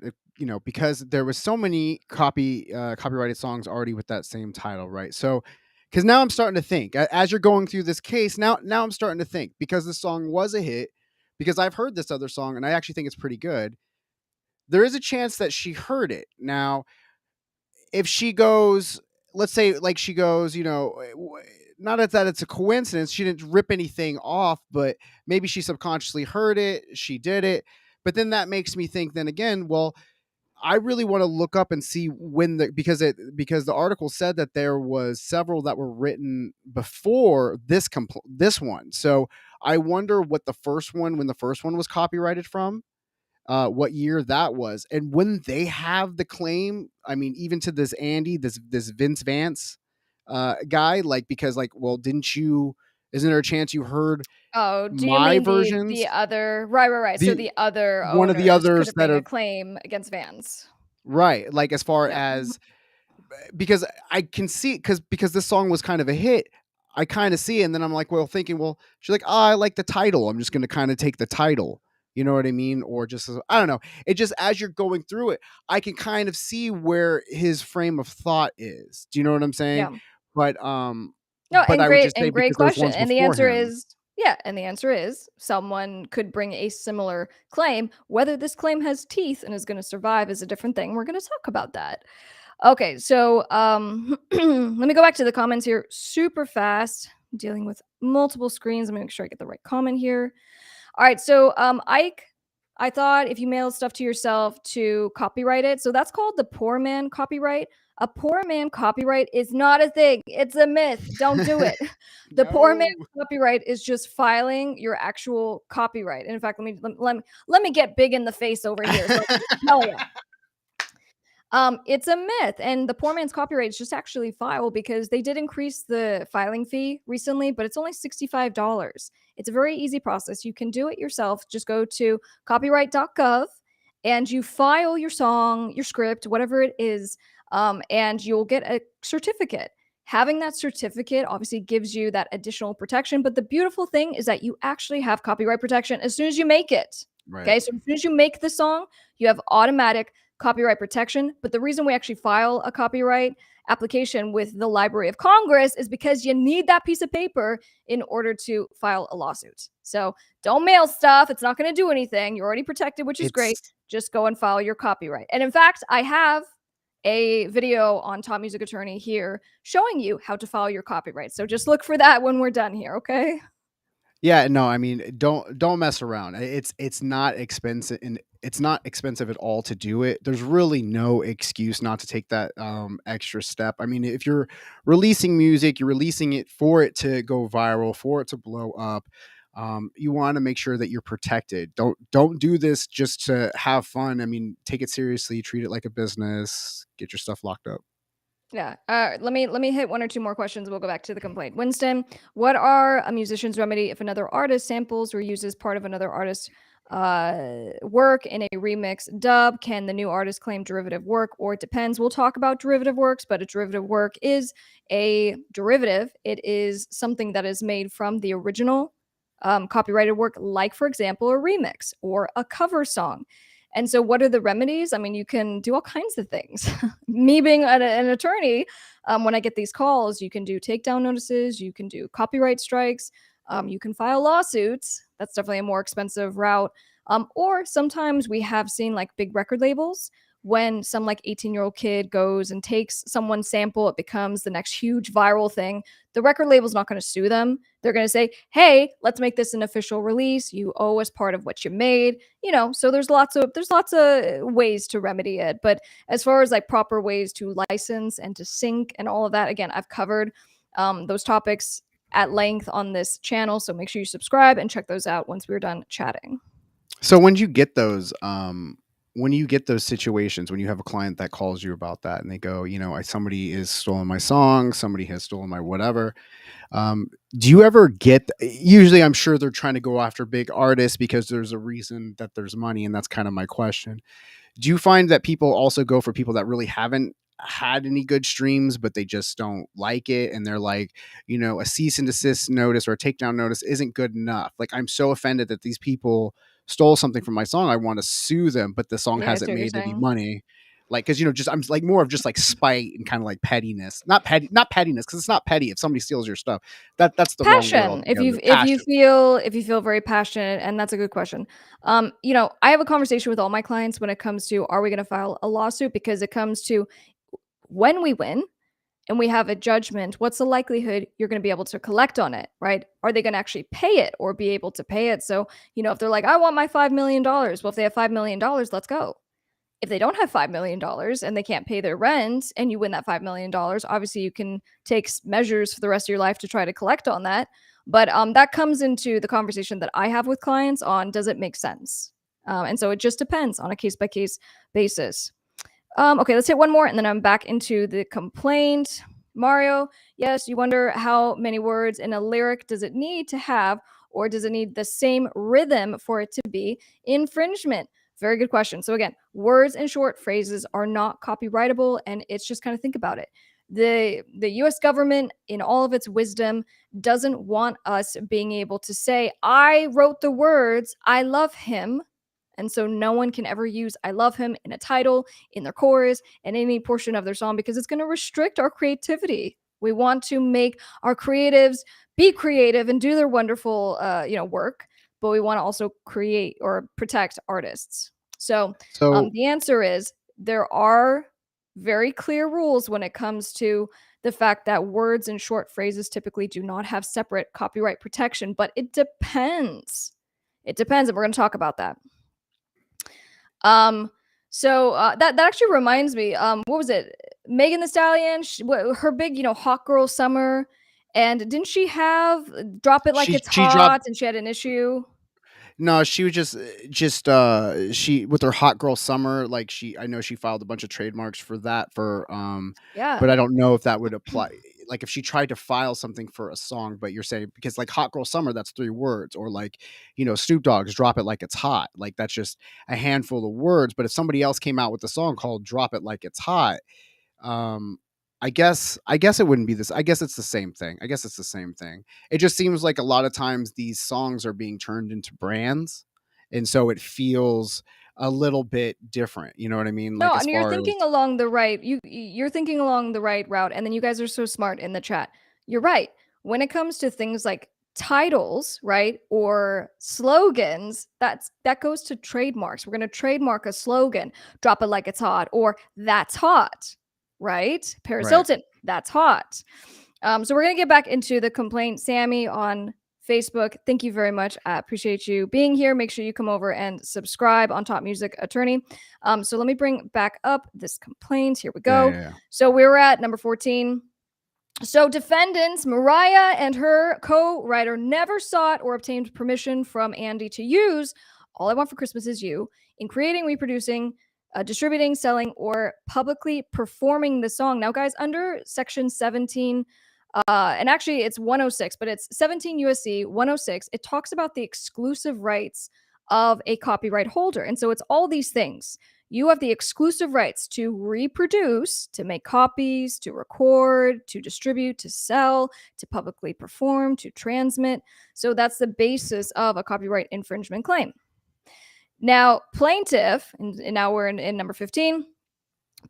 B: because there was so many copyrighted songs already with that same title, right? So because now I'm starting to think as you're going through this case, now I'm starting to think, because the song was a hit, because I've heard this other song and I actually think it's pretty good. There is a chance that she heard it. Now, if she goes, let's say, like she goes, not that it's a coincidence, she didn't rip anything off, but maybe she subconsciously heard it, she did it. But then that makes me think, then again, well, I really want to look up and see when because the article said that there was several that were written before this one. So I wonder when the first one was copyrighted from, what year that was, and when they have the claim. I mean, even to this Vince Vance guy, like, because, like, well, isn't there a chance you heard
A: Oh, do you
B: my
A: mean
B: versions,
A: the other, right. So
B: the
A: the other
B: one of the
A: owners
B: others
A: could
B: that
A: bring a
B: are
A: claim against Vans.
B: right, like, as far
A: Yeah.
B: as, because I can see, because this song was kind of a hit, I kind of see it, and then I'm like, well, thinking, well, she's like, oh, I like the title, I'm just going to kind of take the title, you know what I mean? Or just, I don't know, it just, as you're going through it, I can kind of see where his frame of thought is. Do you know what I'm saying?
A: Yeah.
B: But
A: No,
B: but
A: and
B: I would
A: great
B: just say, because there's
A: question.
B: ones
A: And the
B: before
A: answer
B: him.
A: is yeah, and the answer is someone could bring a similar claim. Whether this claim has teeth and is going to survive is a different thing. We're going to talk about that. Okay, so let me go back to the comments here super fast. I'm dealing with multiple screens. Let me make sure I get the right comment here. All right, so Ike, I thought if you mailed stuff to yourself to copyright it, so that's called the poor man copyright. A poor man copyright is not a thing. It's a myth. Don't do it. The poor man
B: No.
A: copyright is just filing your actual copyright. And in fact, let me get big in the face over here. So I can tell you. It's a myth, and the poor man's copyright is just actually filed because they did increase the filing fee recently, but it's only $65. It's a very easy process. You can do it yourself. Just go to copyright.gov and you file your song, your script, whatever it is, and you'll get a certificate. Having that certificate obviously gives you that additional protection, but the beautiful thing is that you actually have copyright protection as soon as you make it.
B: Right.
A: Okay, so as soon as you make the song, you have automatic copyright protection. But the reason we actually file a copyright application with the Library of Congress is because you need that piece of paper in order to file a lawsuit. So don't mail stuff. It's not going to do anything. You're already protected, which is great.
B: It's
A: Just go and file your copyright. And in fact, I have a video on Top Music Attorney here showing you how to file your copyright. So just look for that when we're done here, okay?
B: Yeah, no, I mean, don't mess around. It's not expensive, and it's not expensive at all to do it. There's really no excuse not to take that extra step. I mean, if you're releasing music, you're releasing it for it to go viral, for it to blow up. You want to make sure that you're protected. Don't do this just to have fun. I mean, take it seriously, treat it like a business, get your stuff locked up.
A: Yeah. Let me hit one or two more questions. We'll go back to the complaint. Winston, what are a musician's remedy if another artist samples or uses part of another artist's work in a remix dub? Can the new artist claim derivative work, or it depends? We'll talk about derivative works, but a derivative work is a derivative. It is something that is made from the original copyrighted work, like, for example, a remix or a cover song. And so, what are the remedies? I mean, you can do all kinds of things. Me being an attorney, when I get these calls, you can do takedown notices, you can do copyright strikes, you can file lawsuits. That's definitely a more expensive route. Or sometimes we have seen like big record labels when some like 18-year-old kid goes and takes someone's sample, it becomes the next huge viral thing. The record label's not going to sue them. They're going to say, hey, let's make this an official release. You owe us part of what you made. So there's lots of ways to remedy it. But as far as like proper ways to license and to sync and all of that, again, I've covered those topics at length on this channel. So make sure you subscribe and check those out once we're done chatting.
B: So when you get those situations, when you have a client that calls you about that and they go, somebody is stolen my song, somebody has stolen my whatever. Do you ever get, usually I'm sure they're trying to go after big artists because there's a reason that there's money. And that's kind of my question. Do you find that people also go for people that really haven't had any good streams, but they just don't like it? And they're like, a cease and desist notice or a takedown notice isn't good enough. Like, I'm so offended that these people stole something from my song. I want to sue them, but the song
A: Yeah, I
B: hasn't
A: see what you're
B: made any
A: saying.
B: money. Like, cause I'm like more of just like spite and kind of like pettiness, not pettiness. Cause it's not petty. If somebody steals your stuff, that's the wrong word
A: Passion. If
B: altogether.
A: you if you
B: Passion.
A: feel if you feel very passionate, and that's a good question. I have a conversation with all my clients when it comes to, are we going to file a lawsuit? Because it comes to, when we win and we have a judgment, what's the likelihood you're going to be able to collect on it, right? Are they going to actually pay it or be able to pay it? So, if they're like, I want my $5 million, well, if they have $5 million, let's go. If they don't have $5 million and they can't pay their rent and you win that $5 million, obviously you can take measures for the rest of your life to try to collect on that. But that comes into the conversation that I have with clients on, does it make sense? And so it just depends on a case by case basis. Okay, let's hit one more and then I'm back into the complaint. Mario, yes, you wonder how many words in a lyric does it need to have, or does it need the same rhythm for it to be infringement? Very good question. So again, words and short phrases are not copyrightable, and it's just kind of think about it. The US government, in all of its wisdom, doesn't want us being able to say, I wrote the words, I love him. And so no one can ever use I love him in a title, in their chorus, in any portion of their song, because it's going to restrict our creativity. We want to make our creatives be creative and do their wonderful work, but we want to also create or protect artists. So
B: So,
A: the answer is, there are very clear rules when it comes to the fact that words and short phrases typically do not have separate copyright protection, but it depends. It depends, and we're going to talk about that. That actually reminds me. What was it? Megan the Stallion, her big, hot girl summer, and didn't she have drop it like it's
B: she dropped.
A: hot, and she had an issue?
B: No, she was she with her hot girl summer, like I know she filed a bunch of trademarks for that but
A: Yeah,
B: I don't know if that would apply. Like if she tried to file something for a song, but you're saying because like hot girl summer, that's 3 words, or like, Snoop Dogg's drop it like it's hot. Like that's just a handful of words. But if somebody else came out with a song called drop it like it's hot, um I guess it wouldn't be this. I guess it's the same thing. It just seems like a lot of times these songs are being turned into brands, and so it feels a little bit different. You know what I mean?
A: No,
B: Like
A: I
B: as
A: mean, you're
B: far as
A: thinking along the right you're thinking along the right route, and then you guys are so smart in the chat. You're right. When it comes to things like titles, right, or slogans, that goes to trademarks. We're gonna trademark a slogan, "Drop it like it's hot," or "That's hot," right? Paris
B: right.
A: Hilton, "That's hot." So we're gonna get back into the complaint. Sammy on Facebook, thank you very much. I appreciate you being here. Make sure you come over and subscribe on Top Music Attorney. So let me bring back up this complaint. Here we
B: Yeah,
A: go.
B: yeah, yeah.
A: So we were at number 14. So defendants Mariah and her co-writer never sought or obtained permission from Andy to use All I Want for Christmas Is You in creating, reproducing, distributing, selling, or publicly performing the song. Now, guys, under Section 17, and actually it's 106, but it's 17 USC 106, it talks about the exclusive rights of a copyright holder. And so it's all these things. You have the exclusive rights to reproduce, to make copies, to record, to distribute, to sell, to publicly perform, to transmit. So that's the basis of a copyright infringement claim. Now, plaintiff, and now we're in number 15.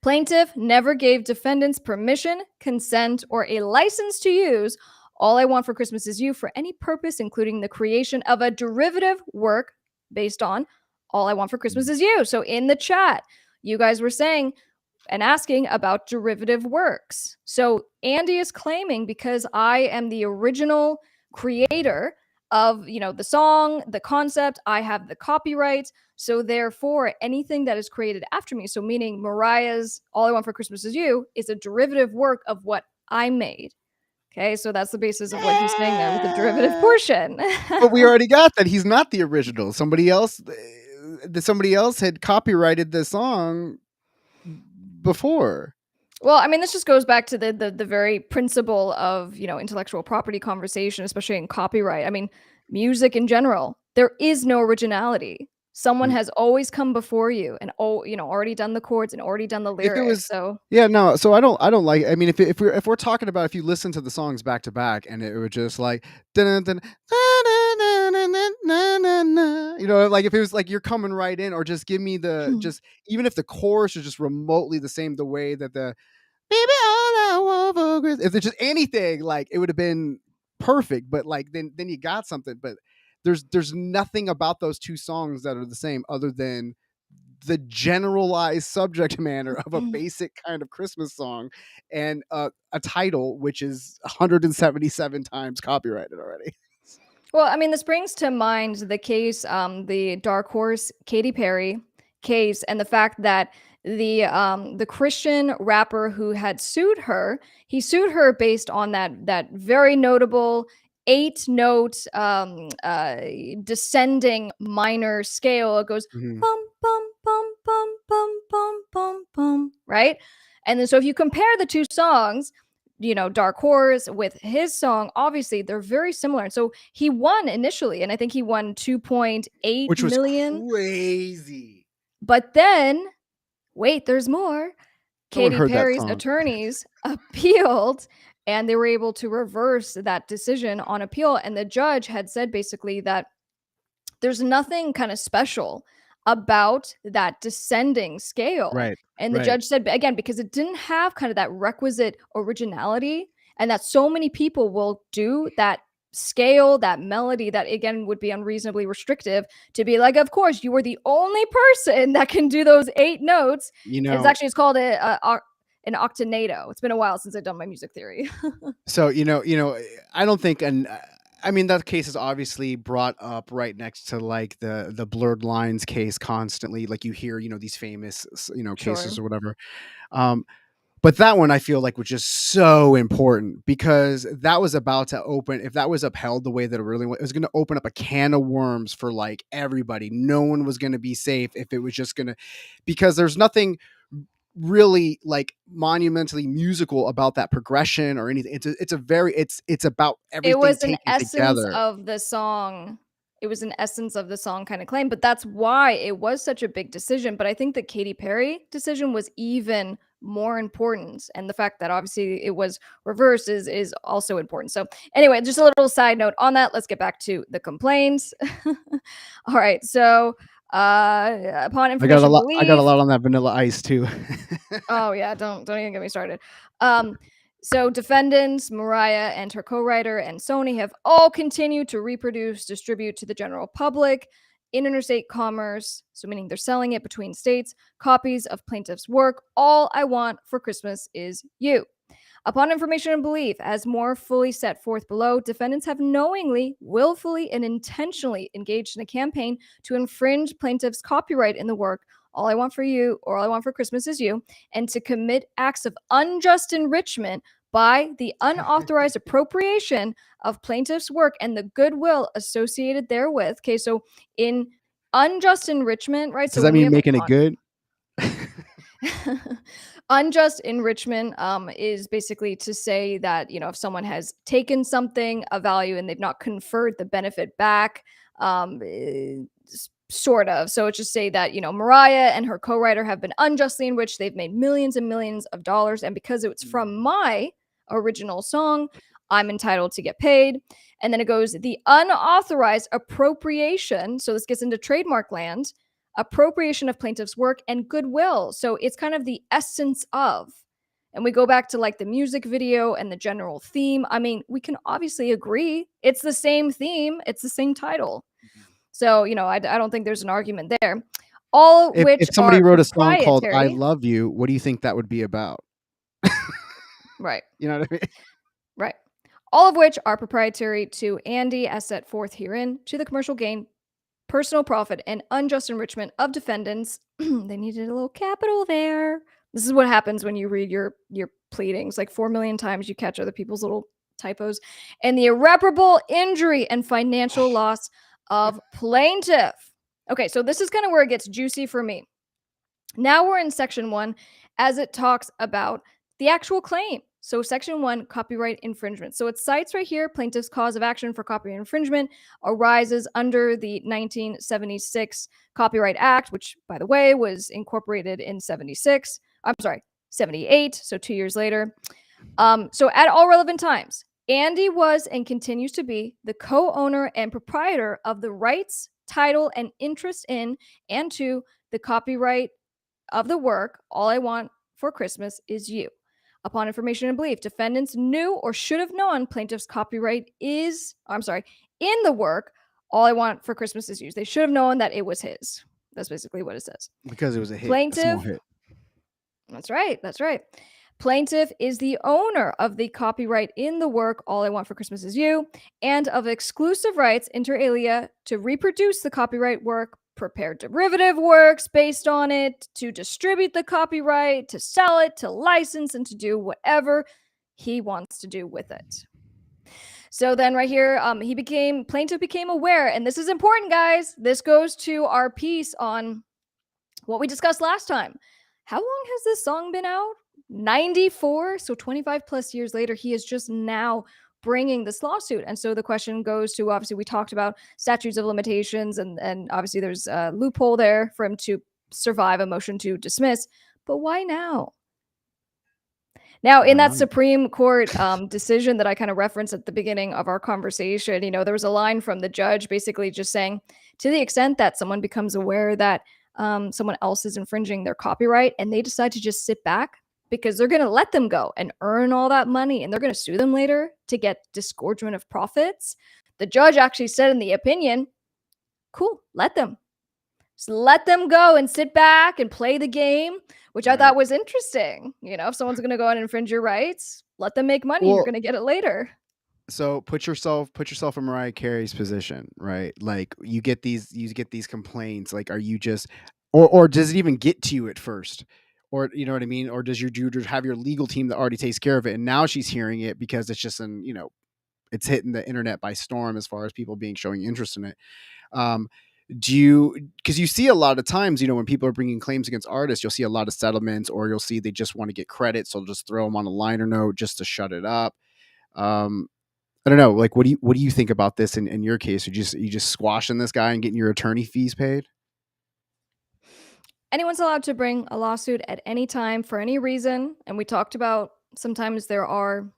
A: Plaintiff never gave defendants permission, consent, or a license to use All I Want for Christmas Is You for any purpose, including the creation of a derivative work based on All I Want for Christmas Is You. So in the chat, you guys were saying and asking about derivative works. So Andy is claiming because I am the original creator of, the song, the concept, I have the copyright. So therefore, anything that is created after me, so meaning Mariah's All I Want for Christmas Is You, is a derivative work of what I made. Okay, so that's the basis of what he's saying there with the derivative portion.
B: But we already got that he's not the original. Somebody else had copyrighted the song before.
A: Well, I mean, this just goes back to the very principle of, intellectual property conversation, especially in copyright. I mean, music in general, there is no originality. Someone has always come before you and already done the chords and already done the
B: If it
A: lyrics.
B: was,
A: So
B: yeah, no. So I don't like. I mean, if we're talking about, if you listen to the songs back to back and it was just like, dun, dun, like if it was like you're coming right in, or just give me the just, even if the chorus is just remotely the same, the way that the baby all I want for Christmas, if it's just anything, like it would have been perfect. But like then you got something. But there's nothing about those two songs that are the same, other than the generalized subject matter of a basic kind of Christmas song, and a title which is 177 times copyrighted already.
A: Well, I mean, this brings to mind the case, the Dark Horse Katy Perry case, and the fact that the Christian rapper who had sued her, he sued her based on that very notable 8-note descending minor scale. It goes bum bum bum bum bum bum bum bum, right? And then so if you compare the two songs, Dark Horse with his song, obviously they're very similar. And so he won initially, and I think he won 2.8
B: Which was
A: million.
B: crazy.
A: But then, wait, there's more.
B: Someone
A: Katy
B: heard that
A: Perry's
B: song.
A: attorneys appealed, and they were able to reverse that decision on appeal. And the judge had said basically that there's nothing kind of special about that descending scale.
B: Right.
A: And the
B: Right.
A: judge said, again, because it didn't have kind of that requisite originality, and that so many people will do that scale, that melody, that again would be unreasonably restrictive to be like, of course, you were the only person that can do those 8 notes. It's called an octanato. It's been a while since I've done my music theory.
B: So, I don't think, I mean, that case is obviously brought up right next to like the blurred lines case constantly. Like you hear, these famous, cases
A: Sure.
B: or whatever. But that one I feel like was just so important, because that was about to open, if that was upheld the way that it really was, it was going to open up a can of worms for like everybody. No one was going to be safe if it was just going to, because there's nothing really like monumentally musical about that progression or anything. It's about everything.
A: It was an
B: taken
A: essence
B: together.
A: of the song. It was an essence of the song kind of claim, but that's why it was such a big decision. But I think the Katy Perry decision was even more important, and the fact that obviously it was reversed is also important. So anyway, just a little side note on that. Let's get back to the complaints. All right, so Upon
B: I got a
A: information
B: lot. I got a
A: belief.
B: lot on that Vanilla Ice too.
A: Oh yeah, don't even get me started. Um, so defendants Mariah and her co-writer and Sony have all continued to reproduce, distribute to the general public in interstate commerce, so meaning they're selling it between states, copies of plaintiff's work. All I Want for Christmas Is You. Upon information and belief, as more fully set forth below, defendants have knowingly, willfully, and intentionally engaged in a campaign to infringe plaintiff's copyright in the work All I Want for You or All I Want for Christmas Is You, and to commit acts of unjust enrichment by the unauthorized appropriation of plaintiff's work and the goodwill associated therewith. Okay, so in unjust enrichment, right?
B: Does
A: So
B: that
A: when we
B: mean
A: have
B: making it good?
A: unjust enrichment is basically to say that, if someone has taken something of value and they've not conferred the benefit back, sort of. So it's just say that, Mariah and her co-writer have been unjustly enriched. They've made millions and millions of dollars. And because it's from my original song, I'm entitled to get paid. And then it goes the unauthorized appropriation. So this gets into trademark land, appropriation of plaintiff's work and goodwill. So it's kind of the essence of. And we go back to like the music video and the general theme. I mean, we can obviously agree it's the same theme, it's the same title. So, I don't think there's an argument there. All which
B: If somebody
A: are
B: wrote a song called "I
A: proprietary.
B: Love You," what do you think that would be about?
A: Right,
B: You know what I mean?
A: right. All of which are proprietary to Andy as set forth herein to the commercial gain, personal profit, and unjust enrichment of defendants. They needed a little capital there. This is what happens when you read your pleadings like 4 million times. You catch other people's little typos. And the irreparable injury and financial loss of plaintiff. Okay, so this is kind of where it gets juicy for me. Now we're in section 1 as it talks about the actual claim. So section 1, copyright infringement. So it cites right here, plaintiff's cause of action for copyright infringement arises under the 1976 Copyright Act, which, by the way, was incorporated in 76. I'm sorry, 78, so 2 years later. So at all relevant times, Andy was and continues to be the co-owner and proprietor of the rights, title, and interest in and to the copyright of the work All I Want for Christmas Is You. Upon information and belief, defendants knew or should have known plaintiff's copyright in the work All I Want for Christmas Is You. They should have known that it was his. That's basically what it says.
B: Because it was a small
A: Plaintiff,
B: hit.
A: that's right. Plaintiff is the owner of the copyright in the work All I Want for Christmas Is You and of exclusive rights inter alia to reproduce the copyright work, prepare derivative works based on it, to distribute the copyright, to sell it, to license, and to do whatever he wants to do with it. So then right here, plaintiff became aware, and this is important, guys. This goes to our piece on what we discussed last time. How long has this song been out? 94, so 25 plus years later, he is just now bringing this lawsuit. And so the question goes to, obviously we talked about statutes of limitations, and obviously there's a loophole there for him to survive a motion to dismiss, but why now? Now, in that Supreme Court decision that I kind of referenced at the beginning of our conversation, there was a line from the judge basically just saying, to the extent that someone becomes aware that someone else is infringing their copyright and they decide to just sit back because they're going to let them go and earn all that money and they're going to sue them later to get disgorgement of profits. The judge actually said in the opinion, cool, let them. Just let them go and sit back and play the game, which I thought was interesting. If someone's going to go and infringe your rights, let them make money. You're going to get it later.
B: So put yourself in Mariah Carey's position, right? Like you get these complaints. Like, are you just, or does it even get to you at first? Or you know what I mean? Or does you have your legal team that already takes care of it, and now she's hearing it because it's just it's hitting the internet by storm as far as people showing interest in it. Because you see a lot of times, when people are bringing claims against artists, you'll see a lot of settlements, or you'll see they just want to get credit, so they'll just throw them on a liner note just to shut it up. I don't know. Like, what do you think about this in your case? You just squashing this guy and getting your attorney fees paid?
A: Anyone's allowed to bring a lawsuit at any time for any reason. And we talked about sometimes there are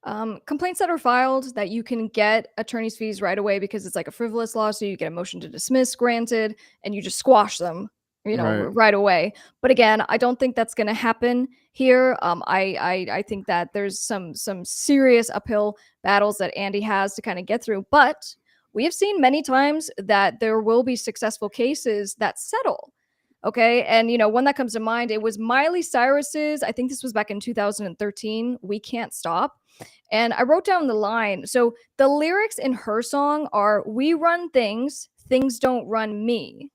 A: Complaints that are filed that you can get attorney's fees right away because it's like a frivolous lawsuit. You get a motion to dismiss granted, and you just squash them,
B: Right.
A: right away. But again, I don't think that's going to happen here. I think that there's some serious uphill battles that Andy has to kind of get through. But we have seen many times that there will be successful cases that settle. Okay. And, one that comes to mind, it was Miley Cyrus's, I think this was back in 2013, We Can't Stop. And I wrote down the line. So the lyrics in her song are, "We run things, things don't run me."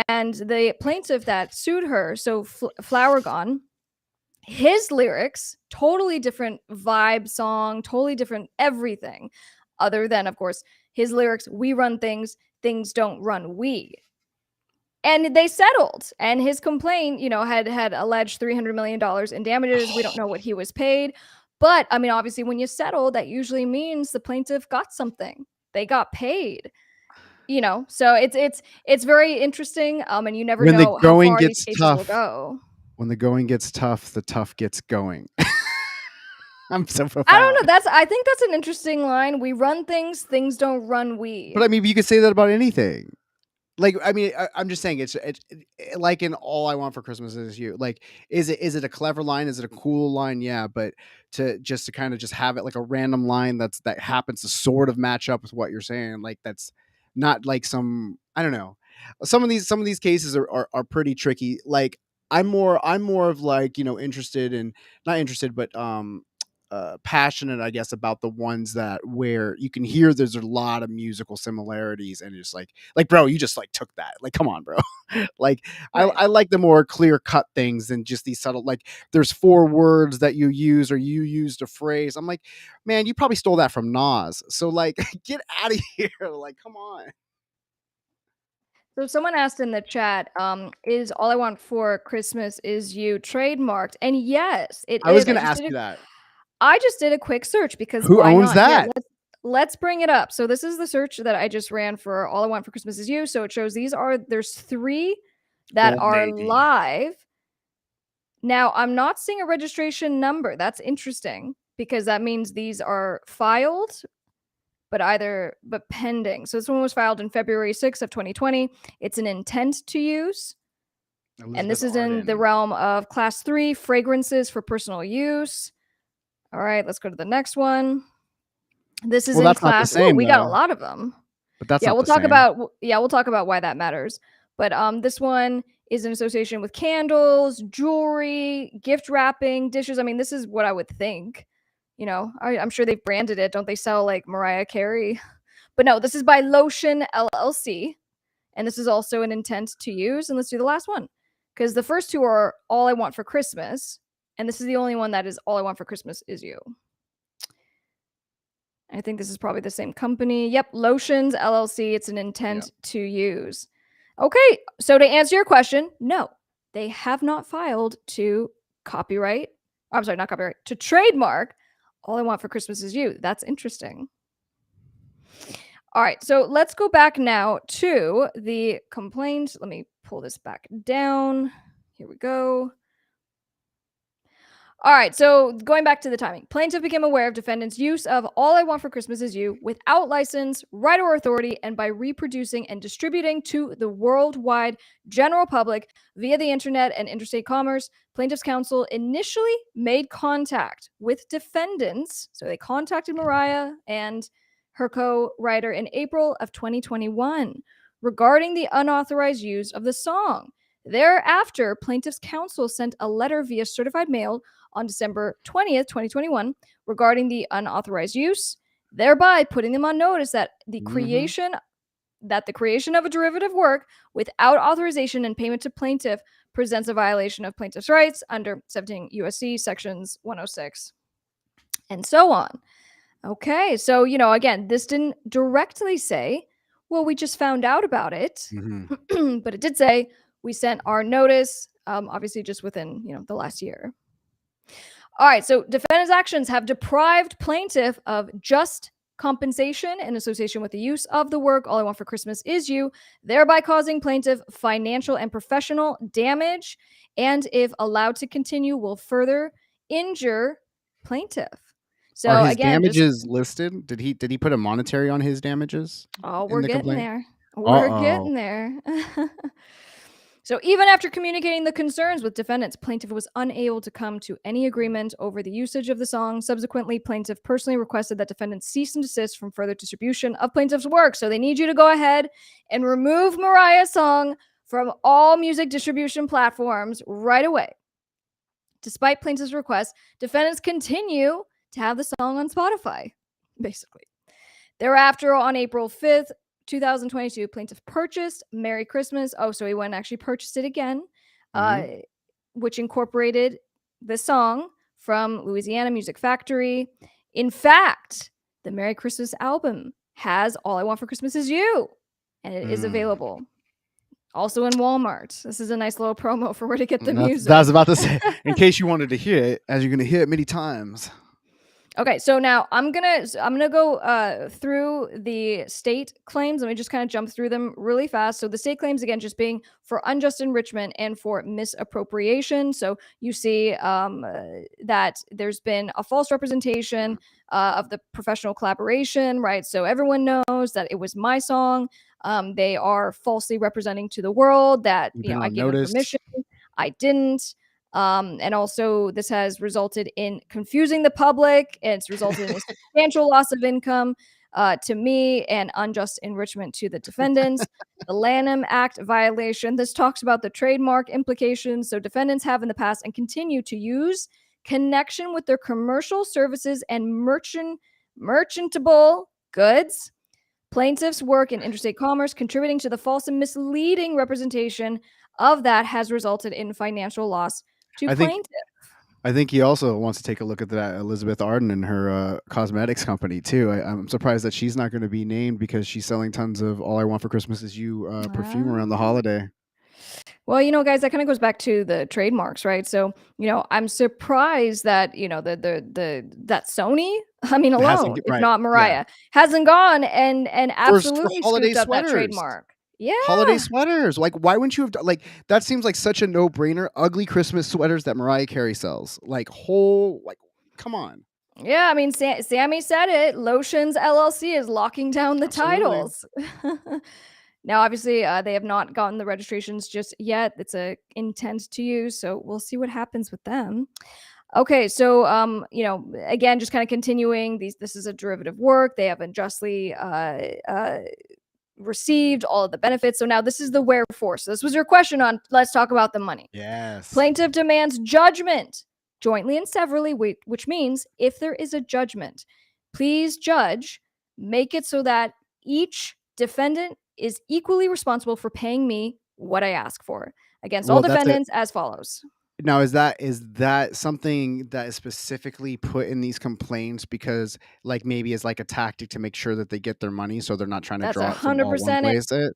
A: And the plaintiff that sued her, so Flower Gone, his lyrics, totally different vibe song, totally different everything. Other than, of course, his lyrics, "We run things, things don't run we." And they settled. And his complaint, had alleged $300 million in damages. We don't know what he was paid. But I mean, obviously, when you settle, that usually means the plaintiff got something. They got paid. So it's very interesting. And you never
B: When the
A: know how
B: going
A: far these
B: gets
A: cases will
B: tough,
A: go.
B: when the going gets tough, the tough gets going. I'm so
A: I
B: profound.
A: don't know. I think that's an interesting line. We run things, things don't run we.
B: But I mean, you could say that about anything. Like, I mean, I'm just saying it's like in All I Want for Christmas Is You. Like, is it a clever line? Is it a cool line? Yeah, but to kind of just have it like a random line that happens to sort of match up with what you're saying, like that's not like some, I don't know. Some of these cases are pretty tricky. Like I'm more of like, interested in, not interested, but passionate, I guess, about the ones that where you can hear there's a lot of musical similarities, and it's like, bro, you just like took that. Like, come on, bro. Like,
A: Right.
B: I like the more clear cut things than just these subtle. Like, there's four words that you use, or you used a phrase. I'm like, man, you probably stole that from Nas. So like, get out of here. Like, come on.
A: So someone asked in the chat, is "All I Want for Christmas Is You" trademarked? And yes, it
B: I was
A: is.
B: gonna ask you that.
A: I just did a quick search because
B: Who
A: why
B: owns
A: not? Here,
B: that?
A: let's bring it up. So this is the search that I just ran for "All I Want for Christmas Is You." So it shows there's 3 that
B: Old
A: are
B: Navy.
A: live. Now, I'm not seeing a registration number. That's interesting because that means these are filed, but pending. So this one was filed in February 6th of 2020. It's an intent to use. And
B: Elizabeth
A: this is in the
B: Arden.
A: realm of class 3 fragrances for personal use. All right, let's go to the next one. This is
B: Well,
A: in
B: that's not the
A: class. Oh,
B: same
A: we got a
B: though.
A: lot of them.
B: But that's
A: Yeah,
B: not
A: we'll
B: the
A: talk
B: same.
A: about we'll talk about why that matters. But this one is in association with candles, jewelry, gift wrapping, dishes. I mean, this is what I would think. I'm sure they've branded it. Don't they sell like Mariah Carey? But no, this is by Lotion LLC, and this is also an intent to use. And let's do the last one, because the first 2 are "All I Want for Christmas," and this is the only one that is "All I Want for Christmas Is You." I think this is probably the same company. Yep, Lotions LLC. It's an
B: Yeah.
A: intent to use. Okay, so to answer your question, no, they have not filed to copyright. I'm sorry, not copyright, to trademark "All I Want for Christmas Is You." That's interesting. All right, so let's go back now to the complaint. Let me pull this back down. Here we go. All right, so going back to the timing, plaintiff became aware of defendant's use of "All I Want for Christmas Is You" without license, right, or authority, and by reproducing and distributing to the worldwide general public via the internet and interstate commerce. Plaintiff's counsel initially made contact with defendants. So they contacted Mariah and her co-writer in April of 2021 regarding the unauthorized use of the song. Thereafter, plaintiff's counsel sent a letter via certified mail on December 20th, 2021, regarding the unauthorized use, thereby putting them on notice that the creation of a derivative work without authorization and payment to plaintiff presents a violation of plaintiff's rights under 17 USC sections 106 and so on. Okay, so again, this didn't directly say, well, we just found out about it, but it did say we sent our notice, obviously just within the last year. All right, so defendant's actions have deprived plaintiff of just compensation in association with the use of the work "All I Want for Christmas Is You," thereby causing plaintiff financial and professional damage, and if allowed to continue, will further injure plaintiff.
B: Are
A: So
B: his
A: again, just
B: damages listed? Did he put a monetary on his damages
A: oh,
B: in
A: we're
B: the
A: getting
B: complaint?
A: there. We're
B: Uh-oh.
A: getting there. So, even after communicating the concerns with defendants, plaintiff was unable to come to any agreement over the usage of the song. Subsequently, plaintiff personally requested that defendants cease and desist from further distribution of plaintiff's work. So, they need you to go ahead and remove Mariah's song from all music distribution platforms right away. Despite plaintiff's request, defendants continue to have the song on Spotify, basically. Thereafter, on April 5th, 2022, plaintiff purchased Merry Christmas. Oh, so he went and actually purchased it again, uh,
B: Mhm.
A: which incorporated the song from Louisiana Music Factory. In fact, the Merry Christmas album has All I Want for Christmas Is You, and it is
B: Mm.
A: available. Also in Walmart. This is a nice little promo for where to get the
B: That I was
A: music.
B: about to say, in case you wanted to hear it, as you're gonna hear it many times.
A: Okay, so now I'm gonna go through the state claims. Let me just kind of jump through them really fast. So the state claims again, just being for unjust enrichment and for misappropriation. So you see that there's been a false representation of the professional collaboration, right? So everyone knows that it was my song. They are falsely representing to the world that
B: You've been
A: I
B: on
A: gave them
B: notice.
A: permission. I didn't. And also, this has resulted in confusing the public. It's resulted in a substantial loss of income to me and unjust enrichment to the defendants. The Lanham Act violation. This talks about the trademark implications. So, defendants have in the past and continue to use connection with their commercial services and merchantable goods. Plaintiffs' work in interstate commerce, contributing to the false and misleading representation of that, has resulted in financial loss to
B: I think
A: plaintiff.
B: I think he also wants to take a look at that Elizabeth Arden and her cosmetics company too. I'm surprised that she's not going to be named because she's selling tons of "All I Want for Christmas Is You" perfume around the
A: Ah.
B: holiday.
A: Well, guys, that kind of goes back to the trademarks, right? So, I'm surprised that, that Sony, I mean,
B: It hasn't
A: alone,
B: get
A: if
B: right,
A: not
B: yeah,
A: Mariah, hasn't gone and
B: for
A: absolutely
B: holiday
A: scooped up that
B: sweaters.
A: trademark. Yeah.
B: Holiday sweaters, like why wouldn't you have like that? Seems like such a no brainer. Ugly Christmas sweaters that Mariah Carey sells, like come on,
A: Yeah, I mean, Sammy said it. Lotions LLC is locking down the
B: absolutely.
A: titles. Now, obviously, they have not gotten the registrations just yet. It's a intent to use, so we'll see what happens with them. Okay, so again, just kind of continuing these. This is a derivative work. They have unjustly received all of the benefits. So now this is the wherefore. So this was your question on. Let's talk about the money.
B: Yes.
A: Plaintiff demands judgment jointly and severally, which means if there is a judgment, please judge, make it so that each defendant is equally responsible for paying me what I ask for against all
B: Well, that's it.
A: defendants as follows.
B: Now, is that something that is specifically put in these complaints because, like, maybe is like a tactic to make sure that they get their money, so they're not trying to
A: That's
B: draw it from all one
A: 100% it.
B: place? It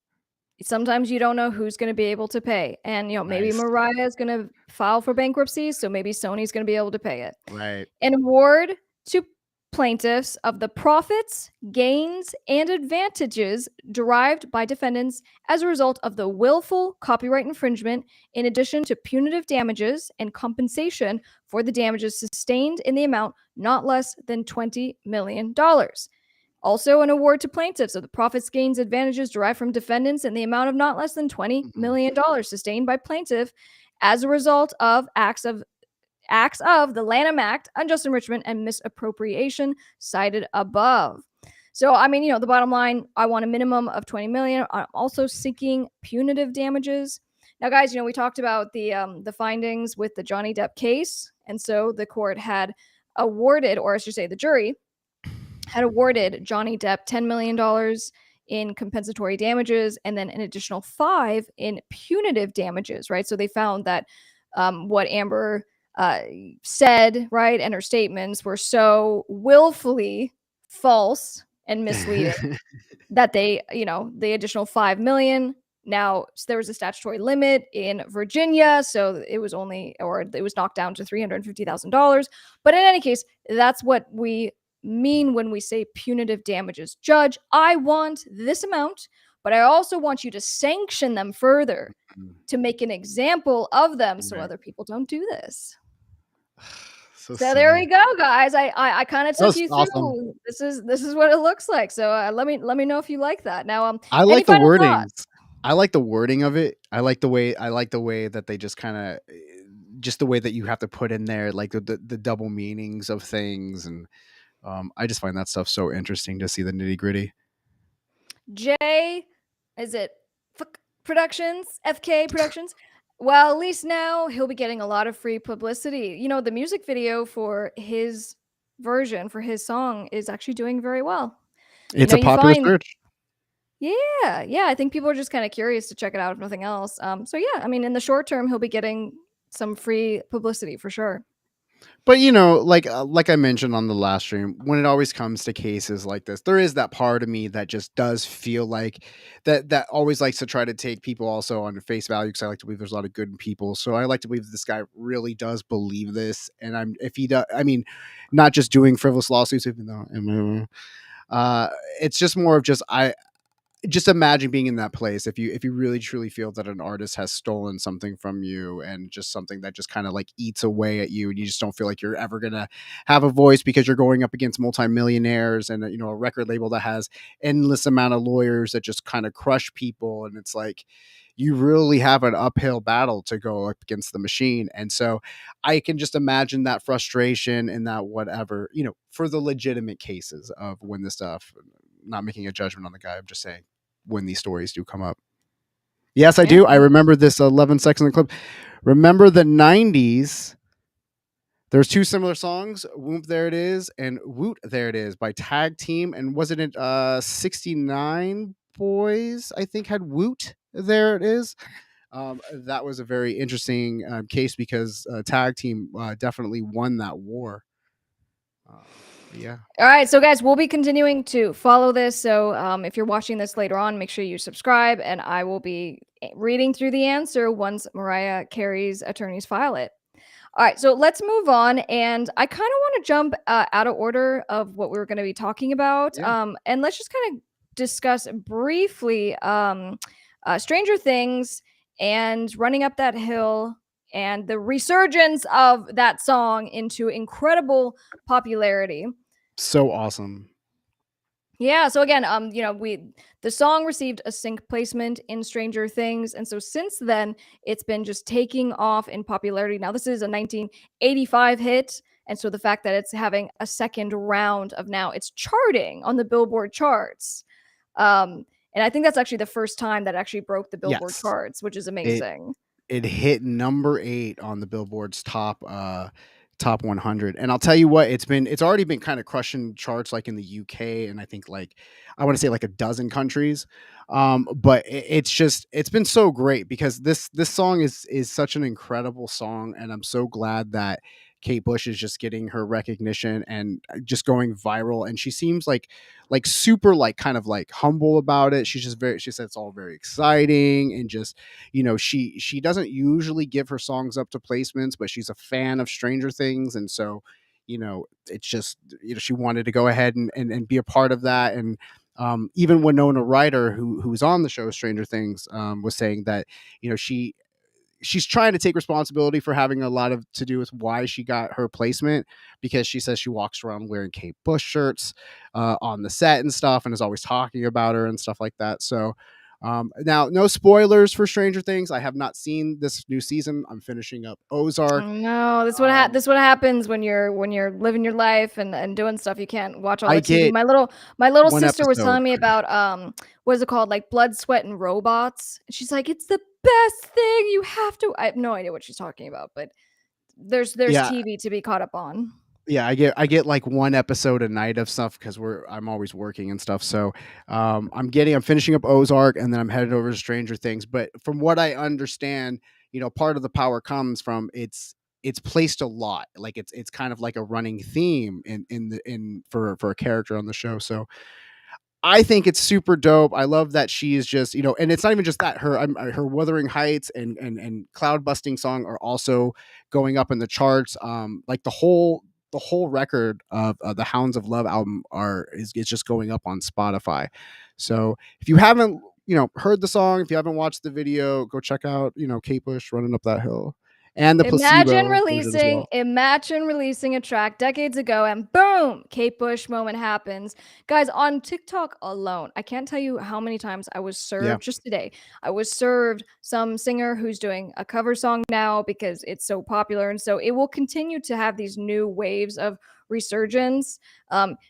A: Sometimes you don't know who's going to be able to pay. And, maybe
B: nice,
A: Mariah is going to file for bankruptcy. So maybe Sony's going to be able to pay it.
B: right?
A: An award to plaintiffs of the profits, gains, and advantages derived by defendants as a result of the willful copyright infringement, in addition to punitive damages and compensation for the damages sustained in the amount not less than $20 million. Also, an award to plaintiffs of the profits, gains, advantages derived from defendants in the amount of not less than $20
B: Mhm,
A: million sustained by plaintiff as a result of acts of the Lanham Act, unjust enrichment, and misappropriation cited above. So, I mean, the bottom line, I want a minimum of 20 million. I'm also seeking punitive damages. Now, guys, we talked about the findings with the Johnny Depp case, and so the court had awarded, or I should say, the jury had awarded Johnny Depp $10 million in compensatory damages and then an additional 5 in punitive damages, right? So they found that what Amber said, right, and her statements were so willfully false and misleading
B: mhm.
A: that the additional 5 million. Now, there was a statutory limit in Virginia, so it was knocked down to $350,000. But in any case, that's what we mean when we say punitive damages. Judge, I want this amount, but I also want you to sanction them further to make an example of them so
B: Right.
A: other people don't do this.
B: So
A: So there
B: silly.
A: we go, guys. I kind of
B: That
A: took
B: was
A: you
B: awesome.
A: through. This is what it looks like. So let me know if you like that. Now,
B: I
A: any
B: like the
A: final
B: wordings.
A: thoughts?
B: I like the wording of it. I like the way that they just kinda just the way that you have to put in there, like, the double meanings of things, and, I just find that stuff so interesting to see the nitty-gritty.
A: J, is it Productions, FK Productions? Well, at least now he'll be getting a lot of free publicity. The music video for his version for his song is actually doing very well.
B: It's a
A: You
B: popular
A: find
B: search.
A: Yeah, yeah, I think people are just kinda curious to check it out if nothing else. So yeah, I mean, in the short term, he'll be getting some free publicity for sure.
B: But, like I mentioned on the last stream, when it always comes to cases like this, there is that part of me that just does feel like that always likes to try to take people also on face value, because I like to believe there's a lot of good people. So I like to believe this guy really does believe this, and if he does, I mean, not just doing frivolous lawsuits, even though uh, it's just more of just imagine being in that place if you really truly feel that an artist has stolen something from you, and just something that just kind of like eats away at you, and you just don't feel like you're ever gonna have a voice because you're going up against multimillionaires, and a record label that has endless amount of lawyers that just kind of crush people, and it's like you really have an uphill battle to go up against the machine. And so I can just imagine that frustration and that whatever, for the legitimate cases of when this stuff, not making a judgment on the guy, I'm just saying when these stories do come up. Yes, I
A: Yeah,
B: do. I remember this 11 seconds clip. Remember the 90s. There's two similar songs, Whoop There It Is and Woot There It Is by Tag Team. And wasn't it 69 Boys, I think, had Woot There It Is? That was a very interesting case because Tag Team definitely won that war. Yeah.
A: All right, so guys, we'll be continuing to follow this. So if you're watching this later on, make sure you subscribe, and I will be reading through the answer once Mariah Carey's attorneys file it. All right, so let's move on, and I kind of want to jump out of order of what we were going to be talking about,
B: Yeah.
A: and let's just kind of discuss briefly Stranger Things and Running Up That Hill and the resurgence of that song into incredible popularity.
B: So awesome.
A: Yeah, so again, the song received a sync placement in Stranger Things, and so since then, it's been just taking off in popularity. Now, this is a 1985 hit, and so the fact that it's having a second round of now it's charting on the Billboard charts. And I think that's actually the first time that actually broke the Billboard
B: Yes.
A: charts, which is
B: It
A: amazing.
B: it hit number 8 on the Billboard's top 100. And I'll tell you what, it's already been kind of crushing charts like in the UK, and I think like I want to say like a dozen countries. But it's been so great because this song is such an incredible song, and I'm so glad that Kate Bush is just getting her recognition and just going viral, and she seems like super like kind of like humble about it. She said it's all very exciting, and just she doesn't usually give her songs up to placements, but she's a fan of Stranger Things, and so it's just she wanted to go ahead and be a part of that. And even Winona Ryder, who's on the show Stranger Things, was saying that she's trying to take responsibility for having a lot of to do with why she got her placement, because she says she walks around wearing Kate Bush shirts on the set and stuff, and is always talking about her and stuff like that. So now, no spoilers for Stranger Things. I have not seen this new season. I'm finishing up Ozark.
A: Oh no,
B: Um,
A: this what happens when you're living your life and doing stuff. You can't watch all
B: I
A: the TV.
B: get
A: My little
B: one
A: sister was
B: episode.
A: telling me about what is it called, like Blood, Sweat, and Robots. She's like, it's the best thing. You have to. I have no idea what she's talking about, but there's
B: Yeah,
A: TV to be caught up on.
B: yeah, I get like one episode a night of stuff because I'm always working and stuff. So I'm finishing up Ozark, and then I'm headed over to Stranger Things. But from what I understand, part of the power comes from it's placed a lot. Like it's kind of like a running theme in for a character on the show. So I think it's super dope. I love that she is just, and it's not even just that. Her Wuthering Heights and Cloud Busting song are also going up in the charts. Like the whole record of the Hounds of Love album is just going up on Spotify. So if you haven't, heard the song, if you haven't watched the video, go check out, Kate Bush Running Up That Hill. and the
A: Imagine
B: placebo version as
A: releasing
B: well.
A: imagine releasing a track decades ago and boom, Kate Bush moment happens. Guys, on TikTok alone, I can't tell you how many times I was
B: Yeah.
A: served just today. I was served some singer who's doing a cover song now because it's so popular, and so it will continue to have these new waves of resurgence.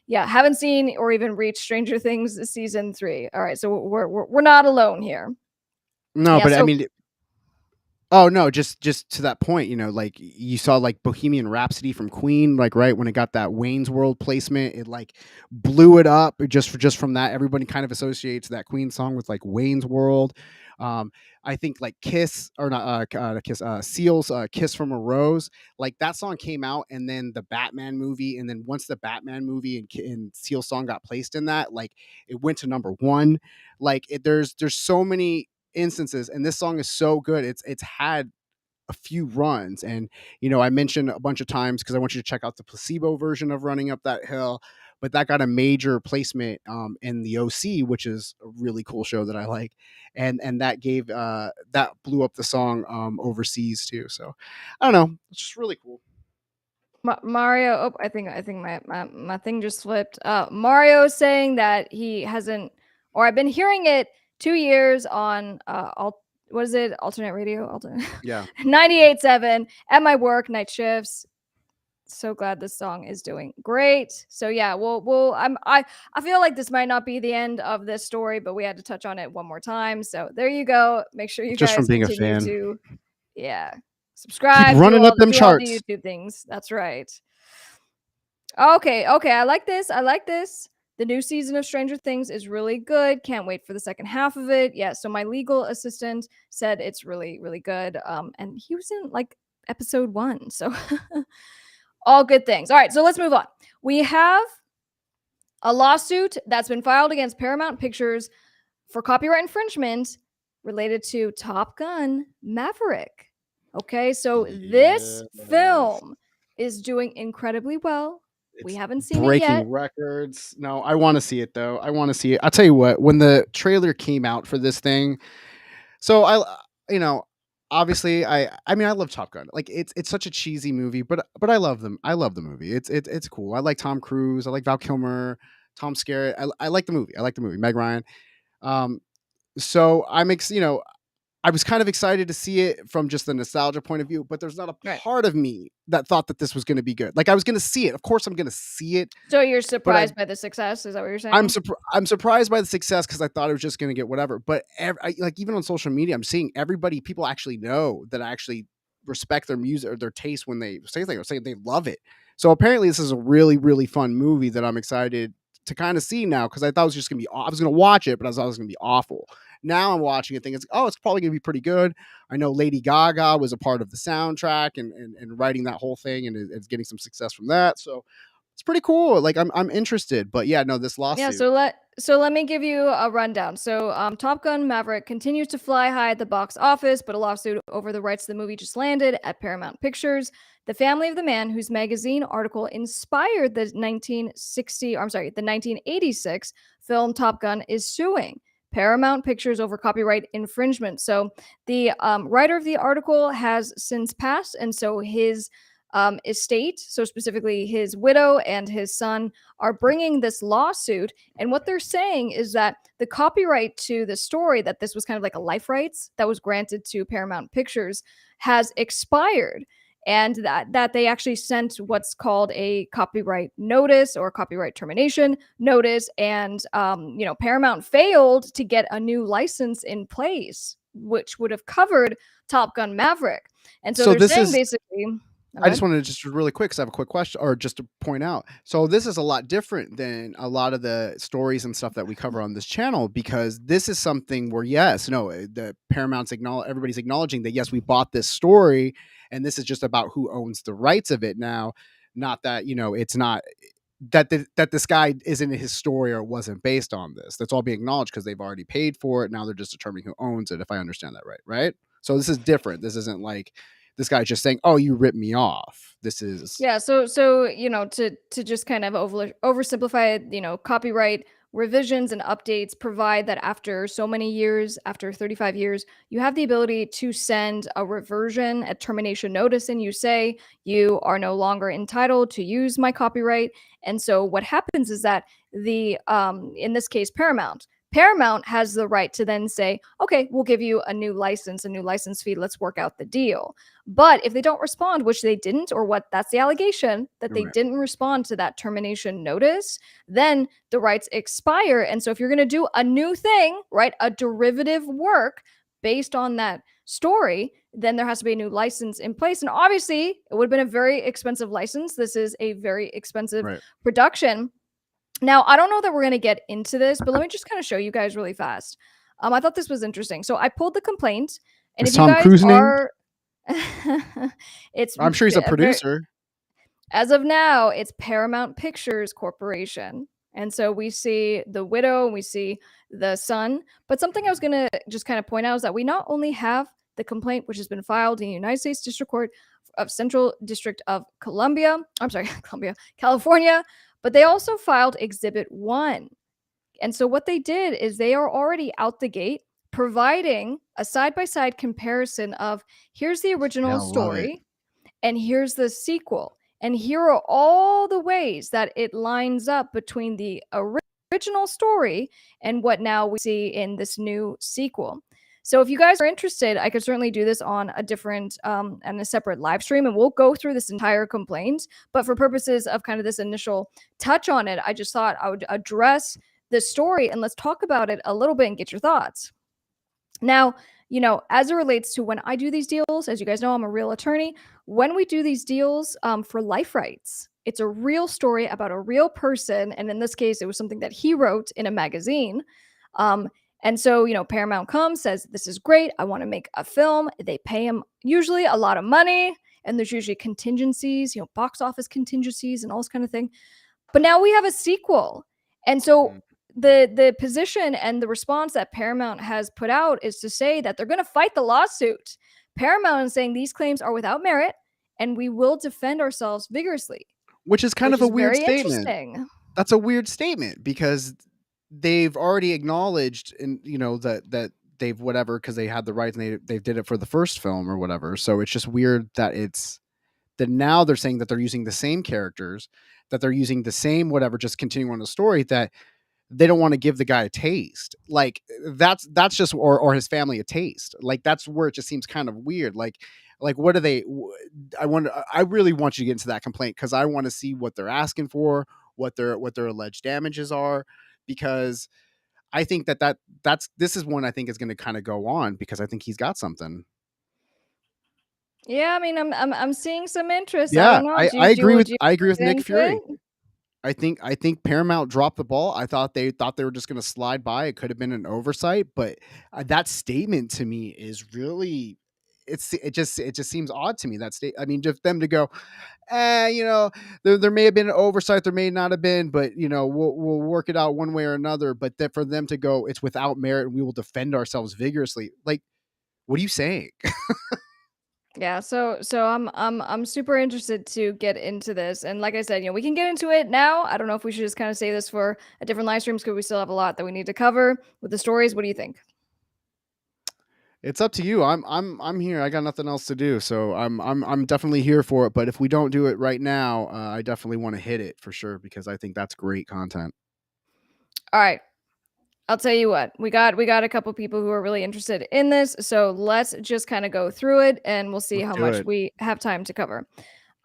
A: Yeah, haven't seen or even reached Stranger Things season 3. All right, so we're not alone here.
B: No,
A: Yeah,
B: but I
A: so
B: mean, oh no, just to that point, like you saw like Bohemian Rhapsody from Queen, like right when it got that Wayne's World placement, it like blew it up just from that. Everybody kind of associates that Queen song with like Wayne's World. Um, I think like Kiss or not Kiss Seal's Kiss from a Rose, like that song came out, and then the Batman movie, and then once the Batman movie and Seal's song got placed in that, like it went to number one. Like there's so many instances, and this song is so good. It's had a few runs, and I mentioned a bunch of times because I want you to check out the placebo version of Running Up That Hill, but that got a major placement in the OC, which is a really cool show that I like, and that gave that blew up the song overseas too. So I don't know, it's just really cool.
A: Mario, oh, I think my thing just flipped. Mario saying that he hasn't, or I've been hearing it 2 years on what is it? Alternate radio, alternate
B: Yeah,
A: 98.7 at my work night shifts. So glad this song is doing great. So yeah, I feel like this might not be the end of this story, but we had to touch on it one more time. So there you go. Make sure you
B: just from
A: guys
B: being a
A: continue
B: fan,
A: to, yeah,
B: keep
A: subscribe,
B: running up them
A: do all the
B: charts.
A: YouTube things. That's right. Okay, I like this. I like this. The new season of Stranger Things is really good. Can't wait for the second half of it. Yeah, so my legal assistant said it's really, really good. And he was in like episode 1. So all good things. All right, so let's move on. We have a lawsuit that's been filed against Paramount Pictures for copyright infringement related to Top Gun Maverick. Okay, so this
B: Yes.
A: film is doing incredibly well. We
B: It's
A: haven't seen it
B: breaking
A: yet.
B: records. No, I want to see it though. I want to see it. I'll tell you what, when the trailer came out for this thing, so you know, obviously I mean I love Top Gun. Like it's such a cheesy movie, but I love them. I love the movie. It's cool. I like Tom Cruise. I like Val Kilmer, Tom Skerritt. I like the movie. I like the movie. Meg Ryan. Um, so I was kind of excited to see it from just the nostalgia point of view, but there's not a
A: Right.
B: part of me that thought that this was going to be good. Like I was going to see it. Of course, I'm going to see it,
A: So you're
B: but
A: surprised by the success? Is that what you're saying?
B: I'm surprised by the success because I thought it was just going to get whatever. But like even on social media, I'm seeing people actually know that I actually respect their music or their taste when they say things, or say they love it. So apparently, this is a really really fun movie that I'm excited to kind of see now because I thought it was just going to be. I was going to watch it, but I thought it was going to be awful. Now I'm watching it, thinking, oh, it's probably going to be pretty good. I know Lady Gaga was a part of the soundtrack and writing that whole thing and is getting some success from that. So it's pretty cool. Like I'm interested, but yeah, no, this
A: Yeah,
B: lawsuit.
A: so let me give you a rundown. So, Top Gun Maverick continues to fly high at the box office, but a lawsuit over the rights to the movie just landed at Paramount Pictures. The family of the man whose magazine article inspired the 1960, or I'm sorry, the 1986 film Top Gun is suing Paramount Pictures over copyright infringement. So, the writer of the article has since passed, and so his estate, so specifically his widow and his son, are bringing this lawsuit. And what they're saying is that the copyright to the story, that this was kind of like a life rights that was granted to Paramount Pictures, has expired. And that they actually sent what's called a copyright notice or copyright termination notice, and Paramount failed to get a new license in place, which would have covered Top Gun Maverick. And so
B: So
A: they're
B: this
A: saying
B: is
A: basically,
B: I
A: okay,
B: just wanted to just really quick because I have a quick question or just to point out. So this is a lot different than a lot of the stories and stuff that we cover on this channel because this is something where yes, no, the Paramount's everybody's acknowledging that yes, we bought this story and this is just about who owns the rights of it now, not that, it's not that this guy isn't his story or wasn't based on this. That's all being acknowledged because they've already paid for it. Now they're just determining who owns it, if I understand that right. Right. So this is different. This isn't like this guy's just saying, "Oh, you ripped me off." This is
A: yeah, so to just kind of oversimplify it, copyright revisions and updates provide that after so many years, after 35 years, you have the ability to send a reversion, a termination notice, and you say, you are no longer entitled to use my copyright. And so what happens is that in this case, Paramount has the right to then say, okay, we'll give you a new license fee. Let's work out the deal. But if they don't respond, which they didn't, or what that's the allegation that they
B: Right.
A: didn't respond to that termination notice, then the rights expire. And so if you're going to do a new thing, right, a derivative work based on that story, then there has to be a new license in place. And obviously, it would have been a very expensive license. This is a very expensive
B: Right.
A: production. Now, I don't know that we're going to get into this, but let me just kind of show you guys really fast. I thought this was interesting. So I pulled the complaint, and
B: Is
A: if you
B: Tom
A: guys
B: Cruise named?
A: are, it's
B: I'm sure he's a
A: a very,
B: producer.
A: as of now, it's Paramount Pictures Corporation. And so we see the widow and we see the son. But something I was going to just kind of point out is that we not only have the complaint, which has been filed in the United States District Court of Central District of Columbia, I'm sorry, Columbia, California, but they also filed Exhibit 1. And so what they did is they are already out the gate providing a side-by-side comparison of here's the
B: Yeah,
A: original
B: I love it.
A: story and here's the sequel. And here are all the ways that it lines up between the original story and what now we see in this new sequel. So if you guys are interested, I could certainly do this on a different and a separate live stream, and we'll go through this entire complaint. But for purposes of kind of this initial touch on it, I just thought I would address this story and let's talk about it a little bit and get your thoughts. Now, as it relates to when I do these deals, as you guys know, I'm a real attorney. When we do these deals for life rights, it's a real story about a real person. And in this case, it was something that he wrote in a magazine. And so, Paramount comes, says, this is great. I want to make a film. They pay him usually a lot of money. And there's usually contingencies, box office contingencies and all this kind of thing. But now we have a sequel. And so the position and the response that Paramount has put out is to say that they're going to fight the lawsuit. Paramount is saying these claims are without merit and we will defend ourselves vigorously,
B: Which is kind
A: which
B: of a
A: is
B: weird
A: very
B: statement.
A: interesting.
B: That's a weird statement because they've already acknowledged that they've whatever because they had the rights and they did it for the first film or whatever. So it's just weird that now they're saying that they're using the same characters, that they're using the same whatever, just continuing on the story, that they don't want to give the guy a taste. Like that's just or his family a taste. Like that's where it just seems kind of weird. Like what do they? I really want you to get into that complaint because I want to see what they're asking for, what their alleged damages are, because I think this is one I think is going to kind of go on because I think he's got something.
A: Yeah, I mean, I'm seeing some interest. I
B: Yeah,
A: don't know.
B: I,
A: Do
B: I
A: you
B: agree with
A: do you
B: I agree with
A: get
B: Nick
A: into
B: Fury.
A: it?
B: I think Paramount dropped the ball. I thought they were just going to slide by. It could have been an oversight, but that statement to me is really it just seems odd to me. I mean, just them to go, there may have been an oversight, there may not have been, but we'll work it out one way or another. But that for them to go, it's without merit, and we will defend ourselves vigorously. Like, what are you saying?
A: Yeah, so I'm super interested to get into this. And like I said, we can get into it now. I don't know if we should just kind of save this for a different live streams because we still have a lot that we need to cover with the stories. What do you think?
B: It's up to you. I'm here. I got nothing else to do, so I'm definitely here for it. But if we don't do it right now, I definitely want to hit it for sure because I think that's great content.
A: All right. I'll tell you what. We got a couple people who are really interested in this, so let's just kind of go through it and we'll see
B: Let's
A: how
B: do
A: much
B: it.
A: we have time to cover.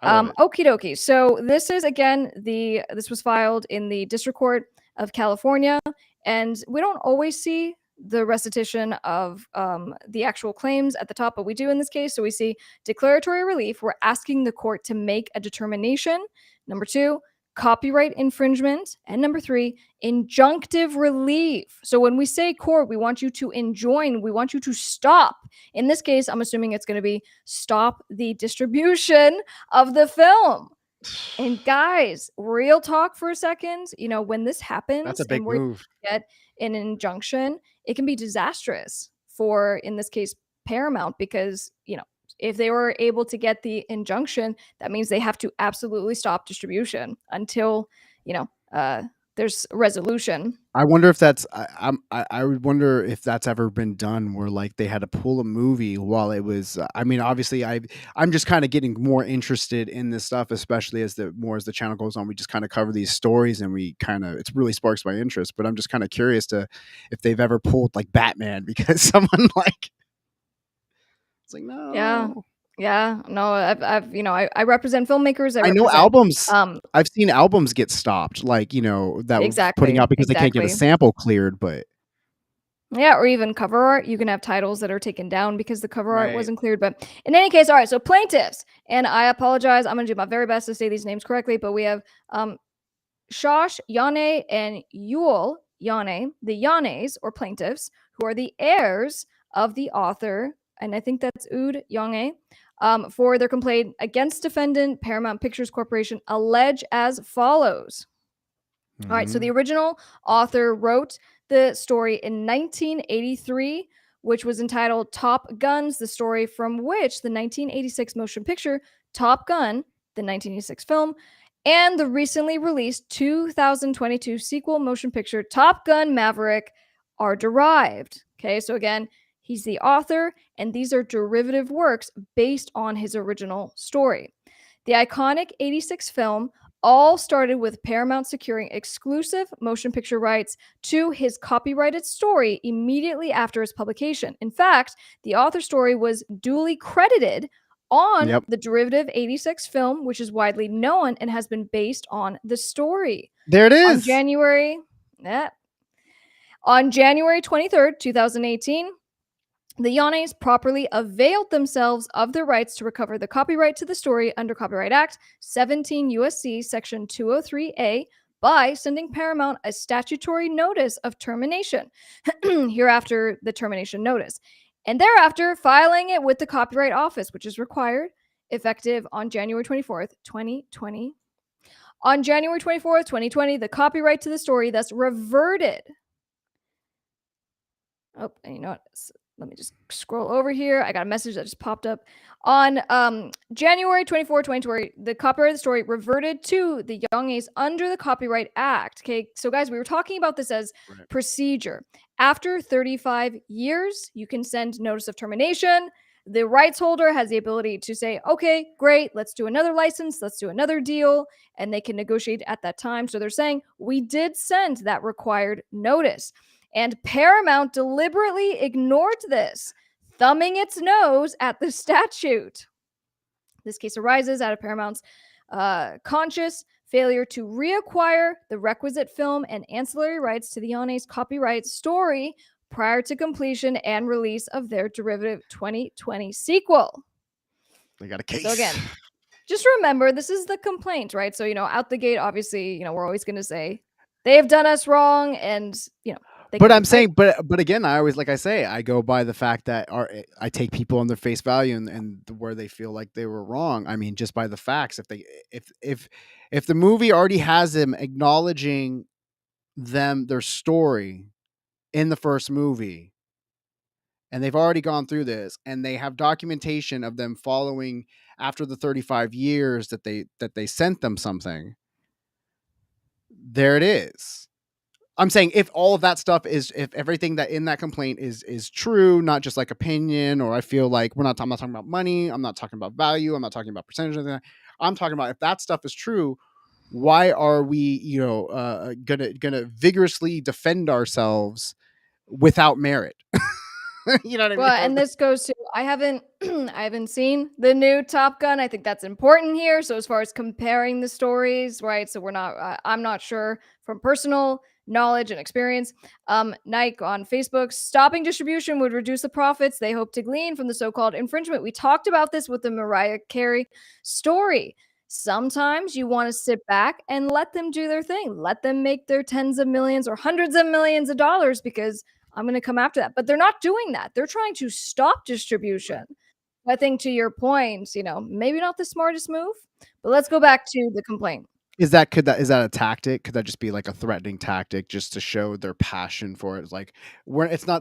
B: I love it.
A: Okie dokie. So this is again this was filed in the District Court of California, and we don't always see the recitation of the actual claims at the top, but we do in this case. So we see declaratory relief. We're asking the court to make a determination. Number 2, copyright infringement, and number 3, injunctive relief. So when we say court, we want you to enjoin, we want you to stop. In this case, I'm assuming it's going to be stop the distribution of the film. And guys, real talk for a second, when this
B: That's
A: happens
B: a big
A: and we
B: move.
A: get an injunction, it can be disastrous for, in this case, Paramount, because, if they were able to get the injunction, that means they have to absolutely stop distribution until, there's resolution.
B: I wonder if that's I would wonder if that's ever been done where like they had to pull a movie while it was I mean obviously I'm just kind of getting more interested in this stuff, especially as the channel goes on. We just kind of cover these stories and we kind of it's really sparks my interest, but I'm just kind of curious to if they've ever pulled like Batman because someone like it's like
A: Yeah.
B: no.
A: Yeah. No, I've I represent filmmakers. I
B: I know
A: represent
B: albums
A: um
B: I've seen albums get stopped like, that were putting
A: exactly.
B: out because they can't get a
A: Exactly.
B: sample cleared, but
A: Yeah, or even cover art. You can have titles that are taken down because the cover art
B: right.
A: wasn't cleared. But in any case, all right. So plaintiffs, and I apologize. I'm going to do my very best to say these names correctly. But we have Shosh, Yane, and Yul Yane, the Yanes or plaintiffs, who are the heirs of the author, and I think that's Oud Yane, for their complaint against defendant Paramount Pictures Corporation, allege as follows. All right, so the
B: Mhm.
A: original author wrote the story in 1983, which was entitled Top Guns, the story from which the 1986 motion picture Top Gun, the 1986 film, and the recently released 2022 sequel motion picture Top Gun Maverick are derived. Okay, so again, he's the author, and these are derivative works based on his original story. The iconic 86 film all started with Paramount securing exclusive motion picture rights to his copyrighted story immediately after its publication. In fact, the author story was duly credited on
B: Yep.
A: the derivative 86 film, which is widely known and has been based on the story.
B: There it
A: On
B: is.
A: January, yeah, on January 23rd, 2018, the Yanes properly availed themselves of their rights to recover the copyright to the story under Copyright Act 17 USC Section 203A by sending Paramount a statutory notice of termination, hereafter the termination notice, and thereafter filing it with the Copyright Office, which is required, effective on January 24th, 2020. On January 24th, 2020, the copyright to the story thus reverted. Oh, and you know what? Let me just scroll over here. I got a message that just popped up. On January 24, 2020, the copyright of the story reverted to the Young A's under the Copyright Act. Okay, so guys, we were talking about this as
B: Right.
A: procedure. After 35 years, you can send notice of termination. The rights holder has the ability to say, okay, great, let's do another license, let's do another deal, and they can negotiate at that time. So they're saying, we did send that required notice. And Paramount deliberately ignored this, thumbing its nose at the statute. This case arises out of Paramount's conscious failure to reacquire the requisite film and ancillary rights to the Yane's copyright story prior to completion and release of their derivative 2020 sequel.
B: They got a case.
A: So again, just remember, this is the complaint, right? So, out the gate, obviously, we're always going to say they have done us wrong, and, they
B: But
A: can
B: I'm
A: be right.
B: saying, but again, I always like I say, I go by the fact that I take people on their face value and where they feel like they were wrong. I mean, just by the facts. If the movie already has them acknowledging their story in the first movie, and they've already gone through this, and they have documentation of them following after the 35 years that they sent them something. There it is. I'm saying if all of that stuff if everything that in that complaint is true, not just like opinion, or I feel like I'm not talking about money, I'm not talking about value, I'm not talking about percentage of that. I'm talking about if that stuff is true, why are we, gonna vigorously defend ourselves without merit? You know what I mean?
A: Well, and this goes to I haven't I haven't seen the new Top Gun. I think that's important here. So as far as comparing the stories, right? So we're not I'm not sure from personal knowledge and experience. Nike on Facebook, stopping distribution would reduce the profits they hope to glean from the so-called infringement. We talked about this with the Mariah Carey story. Sometimes you want to sit back and let them do their thing. Let them make their tens of millions or hundreds of millions of dollars because I'm going to come after that. But they're not doing that. They're trying to stop distribution. I think to your point, maybe not the smartest move, but let's go back to the complaint.
B: Is that a tactic? Could that just be like a threatening tactic just to show their passion for it? It's like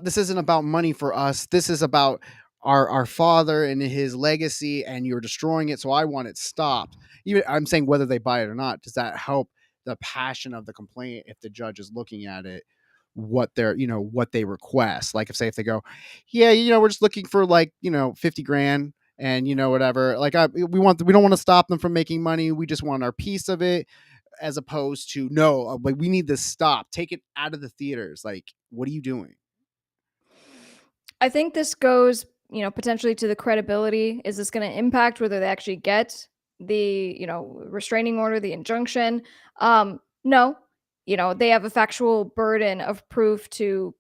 B: this isn't about money for us. This is about our father and his legacy, and you're destroying it, so I want it stopped. Even I'm saying whether they buy it or not, does that help the passion of the complaint, if the judge is looking at it, what they're, what they request. Like if they go, yeah, we're just looking for like, 50 grand and whatever, like we don't want to stop them from making money, we just want our piece of it, as opposed to no, like we need this stop, take it out of the theaters. Like, what are you doing?
A: I think this goes, potentially to the credibility. Is this going to impact whether they actually get the, restraining order, the injunction? No, they have a factual burden of proof to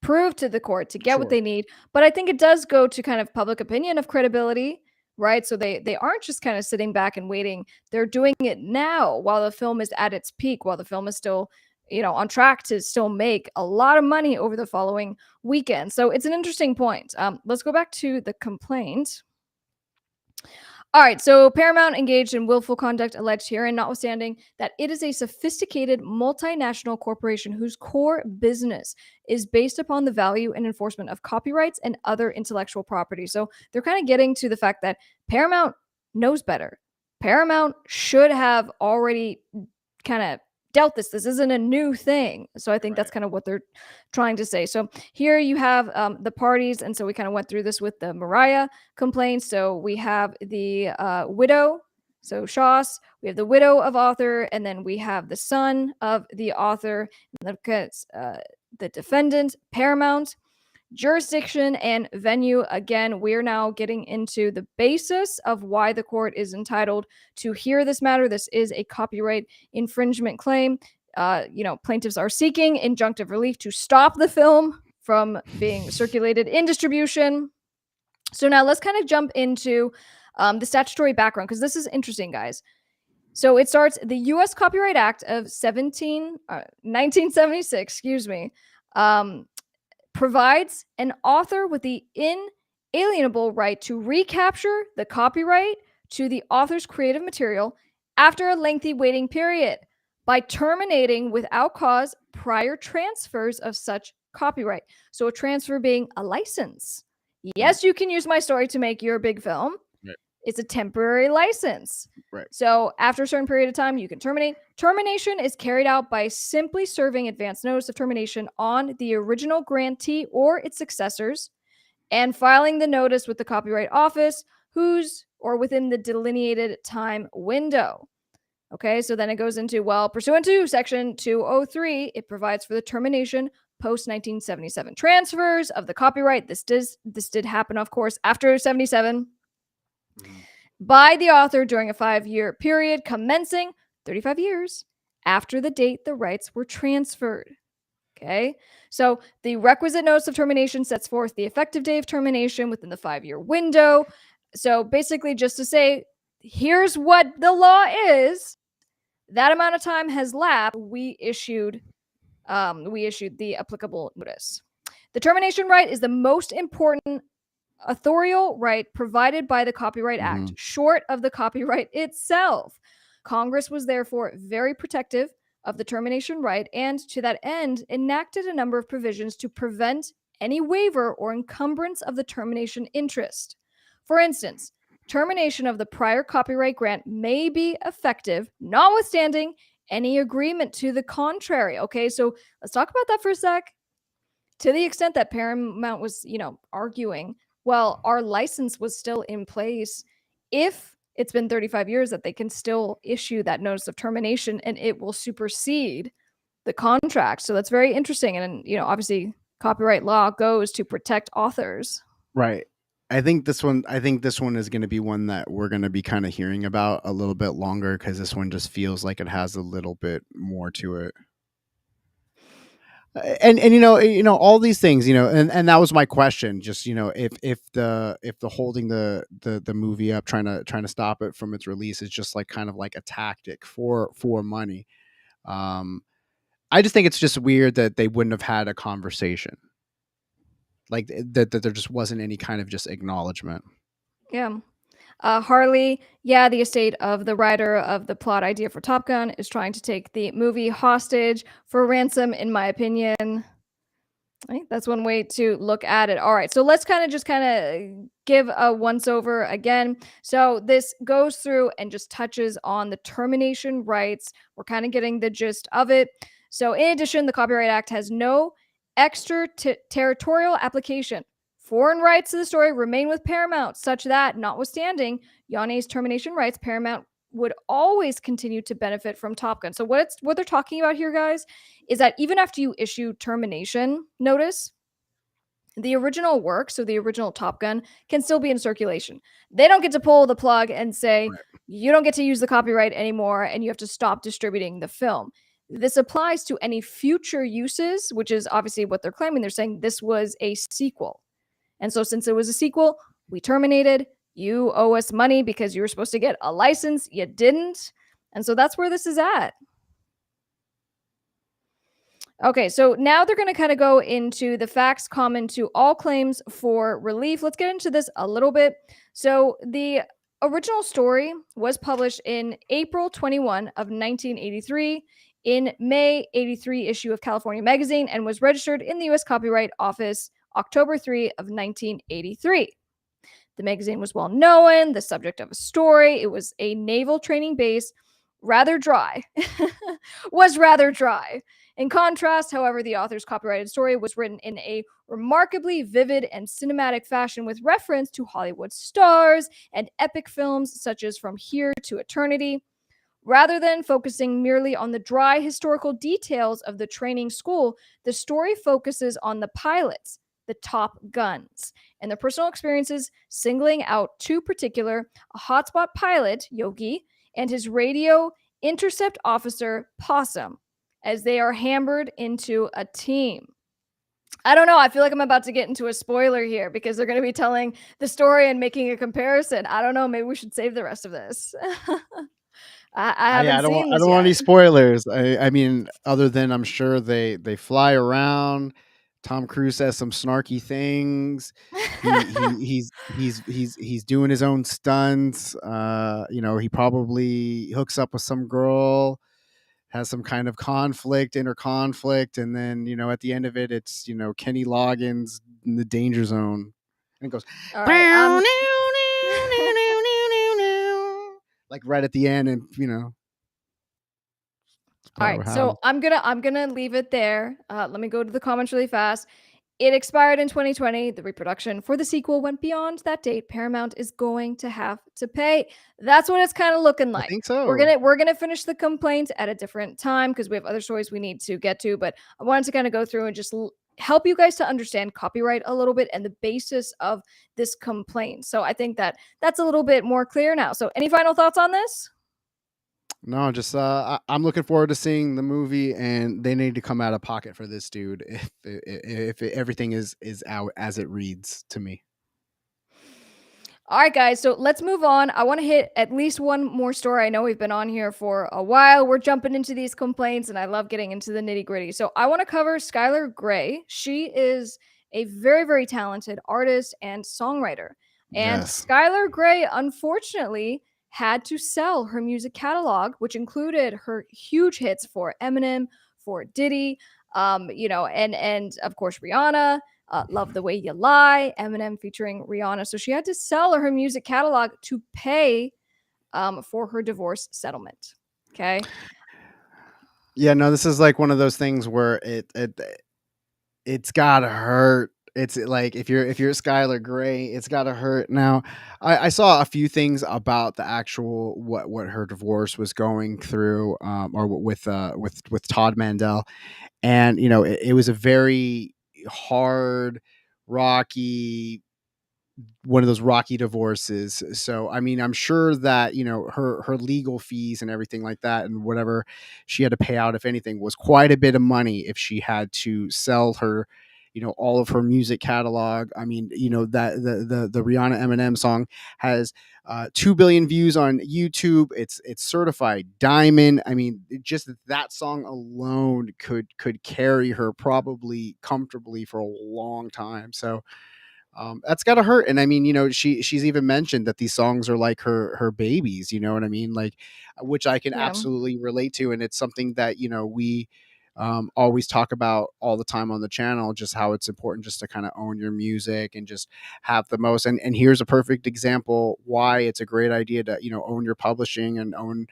A: prove to the court to get what
B: Sure.
A: they need. But I think it does go to kind of public opinion of credibility, right? So they aren't just kind of sitting back and waiting. They're doing it now while the film is at its peak, while the film is still, on track to still make a lot of money over the following weekend. So it's an interesting point. Let's go back to the complaint. All right, so Paramount engaged in willful conduct alleged herein, notwithstanding that it is a sophisticated multinational corporation whose core business is based upon the value and enforcement of copyrights and other intellectual property. So they're kind of getting to the fact that Paramount knows better. Paramount should have already kind of dealt this. This isn't a new thing. So I think that's kind of what they're trying to say. So here you have the parties. And so we kind of went through this with the Mariah complaint. So we have the widow, so Shoss, we have the widow of author, and then we have the son of the author, and the defendant, Paramount. Jurisdiction and venue. Again, we're now getting into the basis of why the court is entitled to hear this matter. This is a copyright infringement claim. Plaintiffs are seeking injunctive relief to stop the film from being circulated in distribution. So now let's kind of jump into the statutory background, because this is interesting, guys. So it starts the U.S. Copyright Act of 1976, provides an author with the inalienable right to recapture the copyright to the author's creative material after a lengthy waiting period by terminating without cause prior transfers of such copyright. So a transfer being a license. Yes, you can use my story to make your big film.
B: Right.
A: It's a temporary license.
B: Right.
A: So after a certain period of time, you can terminate. Termination is carried out by simply serving advance notice of termination on the original grantee or its successors and filing the notice with the Copyright Office, whose or within the delineated time window. Okay, so then it goes into, well, pursuant to Section 203, it provides for the termination post 1977 transfers of the copyright. This did happen, of course, after 77. By the author during a 5-year period commencing 35 years after the date the rights were transferred. Okay, so the requisite notice of termination sets forth the effective day of termination within the 5-year window. So basically, just to say, here's what the law is. That amount of time has lapsed. We issued the applicable notice. The termination right is the most important authorial right provided by the Copyright Act, short of the copyright itself. Congress was therefore very protective of the termination right, and to that end, enacted a number of provisions to prevent any waiver or encumbrance of the termination interest. For instance, termination of the prior copyright grant may be effective, notwithstanding any agreement to the contrary. Okay, so let's talk about that for a sec. To the extent that Paramount was, arguing, well, our license was still in place. If it's been 35 years, that they can still issue that notice of termination and it will supersede the contract. So that's very interesting. And, obviously copyright law goes to protect authors.
B: Right. I think this one is going to be one that we're going to be kind of hearing about a little bit longer, because this one just feels like it has a little bit more to it. And all these things, and that was my question, just if the holding the movie up, trying to stop it from its release, is just like kind of like a tactic for money. I just think it's just weird that they wouldn't have had a conversation, like that there just wasn't any kind of just acknowledgement.
A: Yeah. Harley, the estate of the writer of the plot idea for Top Gun is trying to take the movie hostage for ransom, in my opinion. Right? That's one way to look at it. All right. So let's kind of give a once over again. So this goes through and just touches on the termination rights. We're kind of getting the gist of it. So in addition, the Copyright Act has no extraterritorial application. Foreign rights to the story remain with Paramount, such that, notwithstanding Yanni's termination rights, Paramount would always continue to benefit from Top Gun. So what they're talking about here, guys, is that even after you issue termination notice, the original work, so the original Top Gun, can still be in circulation. They don't get to pull the plug and say,
B: Right.
A: you don't get to use the copyright anymore and you have to stop distributing the film. This applies to any future uses, which is obviously what they're claiming. They're saying this was a sequel. And so, since it was a sequel, we terminated. You owe us money because you were supposed to get a license. You didn't. And so that's where this is at. Okay, so now they're going to kind of go into the facts common to all claims for relief. Let's get into this a little bit. So the original story was published in April 21 of 1983 in May 83 issue of California Magazine and was registered in the US Copyright Office October 3 of 1983. The magazine was well known, the subject of a story. It was a naval training base, rather dry. Was rather dry. In contrast, however, the author's copyrighted story was written in a remarkably vivid and cinematic fashion with reference to Hollywood stars and epic films such as From Here to Eternity. Rather than focusing merely on the dry historical details of the training school, the story focuses on the pilots, the top guns, and their personal experiences, singling out two particular, a hotspot pilot, Yogi, and his radio intercept officer, Possum, as they are hammered into a team. I don't know. I feel like I'm about to get into a spoiler here because they're going to be telling the story and making a comparison. I don't know. Maybe we should save the rest of this. I
B: Yeah,
A: haven't seen
B: I
A: this
B: don't want
A: yet.
B: any spoilers. I mean, other than I'm sure they fly around. Tom Cruise says some snarky things. He's doing his own stunts. You know, he probably hooks up with some girl, has some kind of inner conflict, and then at the end of it, it's Kenny Loggins in the danger zone, and it goes
A: All right.
B: like right at the end, and it's
A: All
B: probably
A: right,
B: what
A: so
B: happens.
A: I'm gonna leave it there. Let me go to the comments really fast. It expired in 2020. The reproduction for the sequel went beyond that date. Paramount is going to have to pay. That's what it's kind of looking
B: I
A: like.
B: think
A: We're
B: so.
A: gonna we're gonna finish the complaint at a different time because we have other stories we need to get to. But I wanted to kind of go through and just help you guys to understand copyright a little bit and the basis of this complaint. So I think that that's a little bit more clear now. So any final thoughts on this?
B: No, just I'm looking forward to seeing the movie, and they need to come out of pocket for this dude everything is out as it reads to me.
A: All right, guys. So let's move on. I want to hit at least one more story. I know we've been on here for a while. We're jumping into these complaints, and I love getting into the nitty gritty. So I want to cover Skylar Gray. She is a very, very talented artist and songwriter. And
B: Yes.
A: Skylar Gray, unfortunately, had to sell her music catalog, which included her huge hits for Eminem, for Diddy, and of course Rihanna. Love the Way You Lie, Eminem featuring Rihanna. So she had to sell her music catalog to pay for her divorce settlement. Okay.
B: Yeah, no, this is like one of those things where it's gotta hurt. It's like if you're Skylar Gray, it's gotta hurt. Now, I saw a few things about the actual what her divorce was going through, or with Todd Mandel, and it was a very hard, rocky, one of those rocky divorces. So I mean, I'm sure that her legal fees and everything like that, and whatever she had to pay out, if anything, was quite a bit of money if she had to sell her, all of her music catalog. I mean, that the Rihanna Eminem song has 2 billion views on YouTube. It's certified diamond. I mean, just that song alone could carry her probably comfortably for a long time. So that's gotta hurt. And I mean, she's even mentioned that these songs are like her babies. You know what I mean? Like, which I can
A: Yeah.
B: absolutely relate to, and it's something that we always talk about all the time on the channel, just how it's important just to kind of own your music and just have the most. And here's a perfect example why it's a great idea to, own your publishing and own,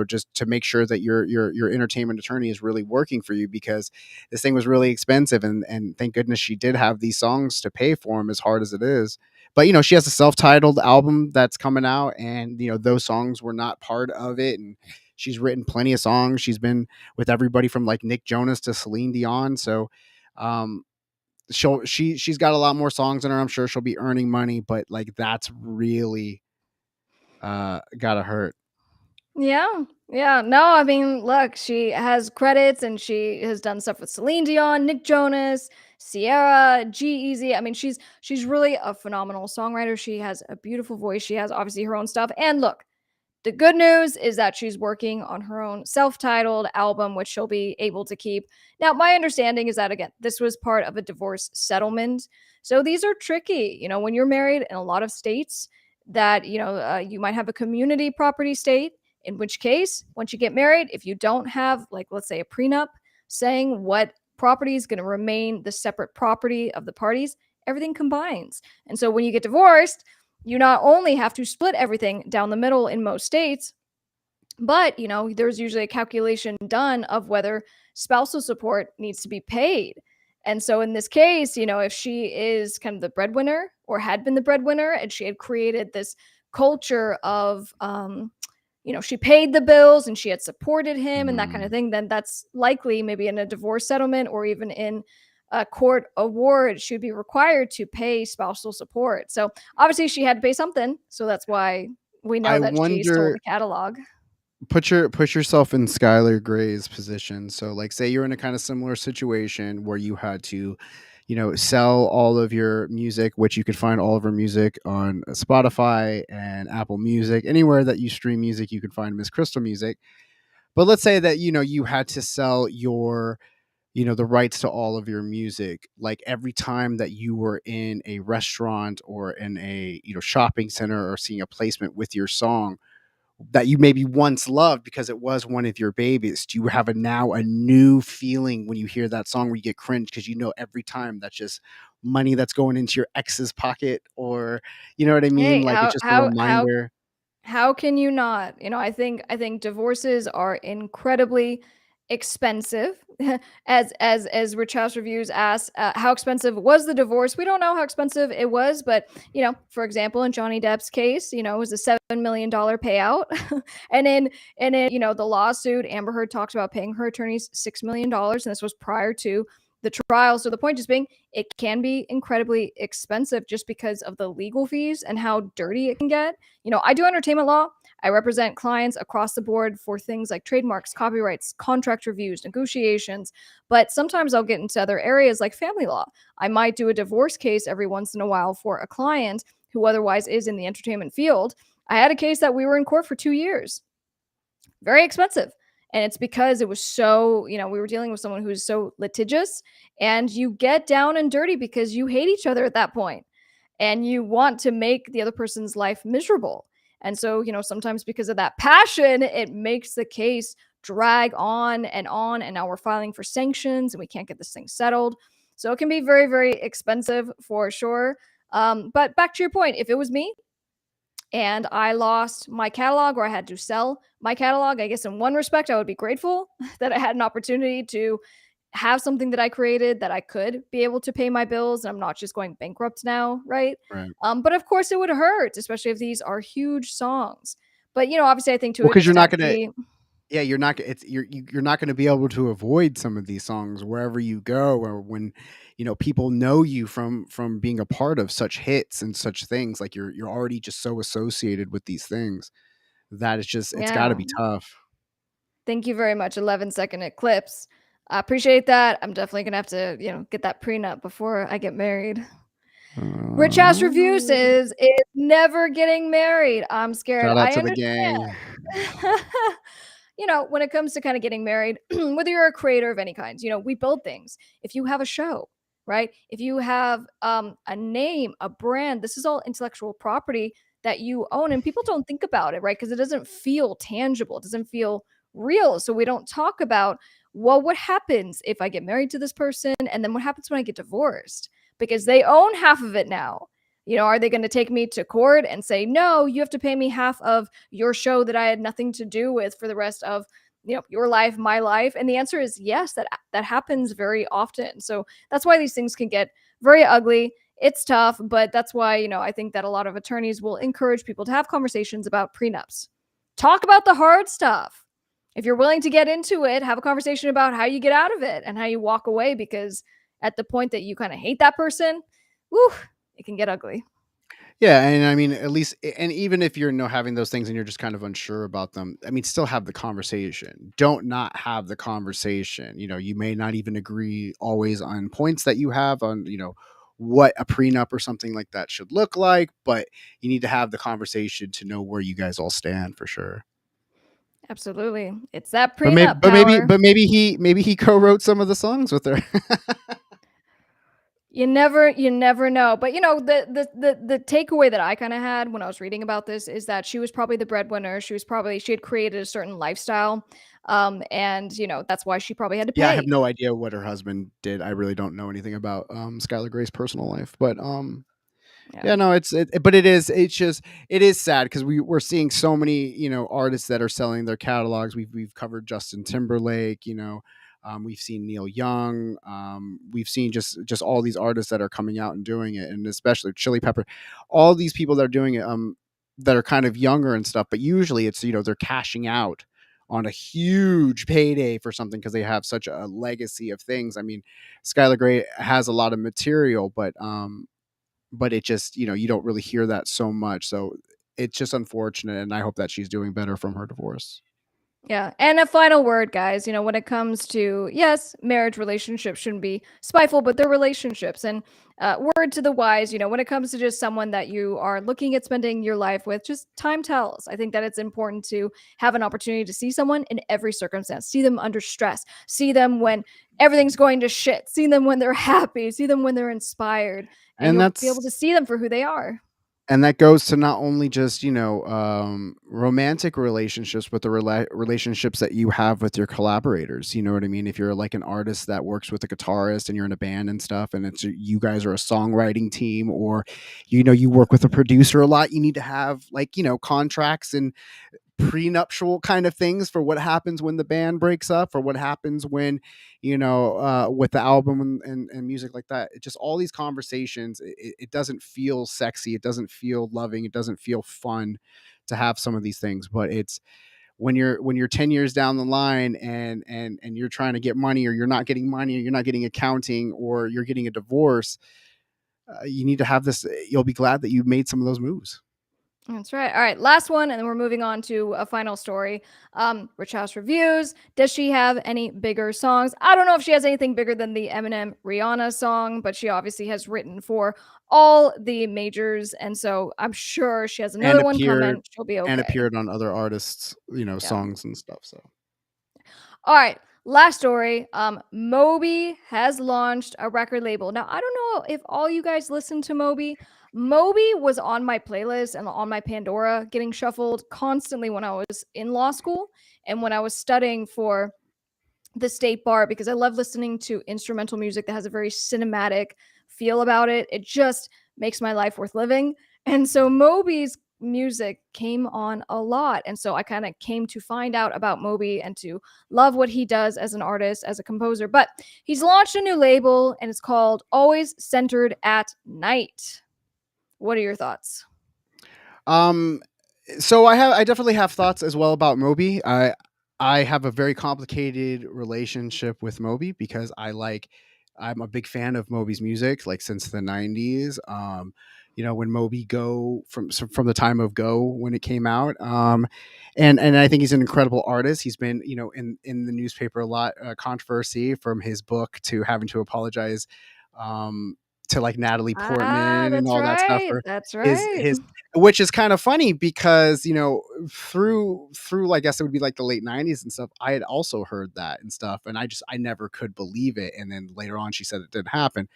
B: just to make sure that your entertainment attorney is really working for you, because this thing was really expensive, and thank goodness she did have these songs to pay for them, as hard as it is. But she has a self-titled album that's coming out, and those songs were not part of it. And she's written plenty of songs. She's been with everybody from like Nick Jonas to Celine Dion. So um she's got a lot more songs in her. I'm sure she'll be earning money, but like that's really gotta hurt.
A: Yeah. Yeah. No, I mean, look, she has credits and she has done stuff with Celine Dion, Nick Jonas, Sierra, G-Eazy. I mean, she's really a phenomenal songwriter. She has a beautiful voice. She has obviously her own stuff. And look, the good news is that she's working on her own self-titled album, which she'll be able to keep. Now, my understanding is that, again, this was part of a divorce settlement. So these are tricky. When you're married in a lot of states, that, you might have a community property state, in which case, once you get married, if you don't have, like, let's say a prenup saying what property is going to remain the separate property of the parties, everything combines. And so when you get divorced, you not only have to split everything down the middle in most states, but there's usually a calculation done of whether spousal support needs to be paid. And so in this case, if she is kind of the breadwinner or had been the breadwinner and she had created this culture of she paid the bills and she had supported him and that kind of
B: Mm.
A: thing, then that's likely maybe in a divorce settlement or even in a court award, she would be required to pay spousal support. So obviously she had to pay something. So that's why we know
B: I
A: that she sold
B: wonder,
A: the catalog.
B: put yourself in Skylar Gray's position. So like say you're in a kind of similar situation where you had to, sell all of your music, which you could find all of her music on Spotify and Apple Music. Anywhere that you stream music, you can find Miss Crystal music. But let's say that you had to sell your, the rights to all of your music, like every time that you were in a restaurant or in a, shopping center or seeing a placement with your song that you maybe once loved because it was one of your babies. Do you have a new feeling when you hear that song where you get cringe because every time that's just money that's going into your ex's pocket, or you know what I mean?
A: Hey,
B: Like it's
A: how
B: just a
A: how how
B: reminder.
A: how can you not? I think divorces are incredibly expensive. As Rich House Reviews asks, how expensive was the divorce? We don't know how expensive it was, but for example, in Johnny Depp's case, it was a $7 million payout, and in the lawsuit, Amber Heard talks about paying her attorneys $6 million, and this was prior to the trial. So the point just being, it can be incredibly expensive just because of the legal fees and how dirty it can get. I do entertainment law. I represent clients across the board for things like trademarks, copyrights, contract reviews, negotiations. But sometimes I'll get into other areas like family law. I might do a divorce case every once in a while for a client who otherwise is in the entertainment field. I had a case that we were in court for 2 years. Very expensive. And it's because it was so, we were dealing with someone who's so litigious, and you get down and dirty because you hate each other at that point and you want to make the other person's life miserable. And so, sometimes because of that passion, it makes the case drag on and on. And now we're filing for sanctions and we can't get this thing settled. So it can be very, very expensive for sure. But back to your point, if it was me and I lost my catalog or I had to sell my catalog, I guess in one respect, I would be grateful that I had an opportunity to have something that I created that I could be able to pay my bills and I'm not just going bankrupt now, right?
B: Right.
A: But of course it would hurt, especially if these are huge songs. But obviously I think to
B: Well,
A: an
B: because you're not
A: extent
B: gonna,
A: the
B: yeah, you're not gonna be able to avoid some of these songs wherever you go, or when people know you from being a part of such hits and such things. Like you're already just so associated with these things that it's got to
A: yeah,
B: be tough.
A: thank you very much. 11-second eclipse. I appreciate that. I'm definitely gonna have to, get that prenup before I get married. Rich Ass Review
B: Uh,
A: says, "It's never getting married. I'm scared."
B: Shout out
A: I
B: to the gang.
A: understand. When it comes to kind of getting married, whether you're a creator of any kind, we build things. If you have a show, right? If you have a name, a brand, this is all intellectual property that you own, and people don't think about it, right? Because it doesn't feel tangible, it doesn't feel real. So we don't talk about well, what happens if I get married to this person? And then what happens when I get divorced? Because they own half of it now. Are they going to take me to court and say, no, you have to pay me half of your show that I had nothing to do with for the rest of your life, my life? And the answer is yes, that happens very often. So that's why these things can get very ugly. It's tough, but that's why, I think that a lot of attorneys will encourage people to have conversations about prenups. Talk about the hard stuff. If you're willing to get into it, have a conversation about how you get out of it and how you walk away, because at the point that you kind of hate that person, whew, it can get ugly.
B: Yeah, and I mean, at least, and even if you're having those things and you're just kind of unsure about them, I mean, still have the conversation. Don't not have the conversation. You may not even agree always on points that you have on, what a prenup or something like that should look like, but you need to have the conversation to know where you guys all stand for sure.
A: Absolutely. It's that
B: But maybe,
A: prenup power.
B: maybe he co-wrote some of the songs with her.
A: You never know. But the takeaway that I kind of had when I was reading about this is that she was probably the breadwinner. She had created a certain lifestyle. And that's why she probably had to
B: Yeah, I have
A: pay.
B: no idea what her husband did. I really don't know anything about Skylar Gray's personal life, but
A: Yeah.
B: yeah, no, but it is sad because we're seeing so many artists that are selling their catalogs. We've covered Justin Timberlake, we've seen Neil Young, we've seen just all these artists that are coming out and doing it, and especially Chili Pepper, all these people that are doing it, that are kind of younger and stuff. But usually it's they're cashing out on a huge payday for something because they have such a legacy of things. I mean, Skylar Grey has a lot of material, but it just you don't really hear that so much, so it's just unfortunate, and I hope that she's doing better from her divorce.
A: Yeah. And a final word, guys, when it comes to, yes, marriage relationships shouldn't be spiteful, but they're relationships. And word to the wise, when it comes to just someone that you are looking at spending your life with, just time tells. I think that it's important to have an opportunity to see someone in every circumstance, see them under stress, see them when everything's going to shit, see them when they're happy, see them when they're inspired, and
B: and
A: you'll be able
B: that's
A: to see them for who they are.
B: and that goes to not only just romantic relationships, but the relationships that you have with your collaborators. You know what I mean? If you're like an artist that works with a guitarist and you're in a band and stuff, and it's you guys are a songwriting team, or you work with a producer a lot, you need to have like contracts and prenuptial kind of things for what happens when the band breaks up, or what happens when with the album and music like that. It just, all these conversations, it doesn't feel sexy, it doesn't feel loving, it doesn't feel fun to have some of these things. But it's when you're 10 years down the line, and you're trying to get money, or you're not getting money, or you're not getting accounting, or you're getting a divorce, you need to have this. You'll be glad that you made some of those moves.
A: That's right. All right, last one, and then we're moving on to a final story. Rich House reviews. Does she have any bigger songs? I don't know if she has anything bigger than the Eminem Rihanna song, but she obviously has written for all the majors, and so I'm sure she has
B: and
A: another one
B: appeared
A: coming. She'll be
B: and
A: okay.
B: appeared on other artists,
A: Yeah.
B: songs and stuff. So
A: All right. Last story. Moby has launched a record label. Now, I don't know if all you guys listen to Moby. Moby was on my playlist and on my Pandora getting shuffled constantly when I was in law school and when I was studying for the state bar, because I love listening to instrumental music that has a very cinematic feel about it. It just makes my life worth living. And so Moby's music came on a lot. And so I kind of came to find out about Moby and to love what he does as an artist, as a composer. But he's launched a new label and it's called Always Centered at Night. What are your thoughts?
B: um I definitely have thoughts as well about Moby. I have a very complicated relationship with Moby because I'm a big fan of Moby's music, like since the 90s. When Moby Go, from the time of Go when it came out. And I think he's an incredible artist. He's been, in the newspaper a lot, controversy from his book to having to apologize to like Natalie
A: Ah,
B: Portman and
A: that's
B: all that stuff
A: right.
B: for
A: That's right.
B: his which is kind of funny because through I guess it would be like the late 90s and stuff, I had also heard that and stuff, and I never could believe it. And then later on she said it didn't happen.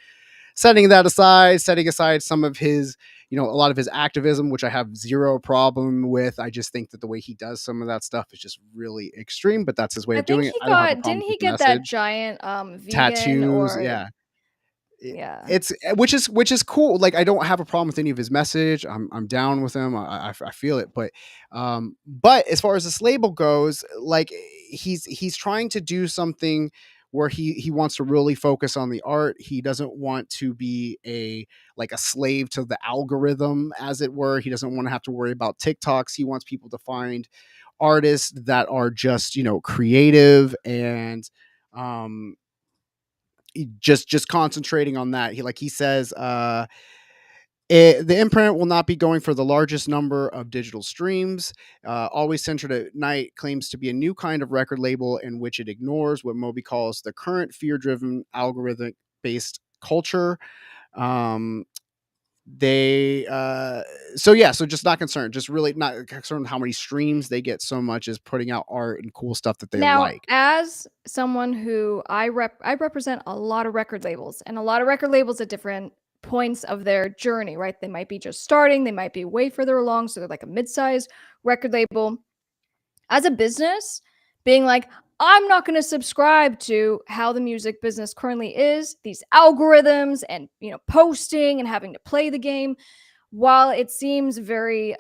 B: Setting aside some of his a lot of his activism, which I have zero problem with. I just think that the way he does some of that stuff is just really extreme, but that's his way
A: I
B: of
A: think
B: doing it.
A: he
B: I don't have a
A: got
B: problem
A: didn't
B: with
A: he
B: the
A: get that
B: message.
A: giant, vegan
B: Tattoos,
A: or
B: yeah.
A: yeah.
B: It's which is cool. Like, I don't have a problem with any of his message. I'm down with him. I feel it, but as far as this label goes, like, he's trying to do something where he wants to really focus on the art. He doesn't want to be a slave to the algorithm, as it were. He doesn't want to have to worry about TikToks. He wants people to find artists that are just, creative, and um just concentrating on that. He says, the imprint will not be going for the largest number of digital streams. Always Centered at Night claims to be a new kind of record label in which it ignores what Moby calls the current fear-driven algorithmic based culture. Um, they so yeah, so just not concerned, just really not concerned how many streams they get, so much as putting out art and cool stuff that they
A: Now,
B: like.
A: as someone who I represent a lot of record labels, and a lot of record labels at different points of their journey, right? They might be just starting, they might be way further along, so they're like a mid-sized record label. As a business, being like, I'm not going to subscribe to how the music business currently is, these algorithms and, posting and having to play the game. While it seems very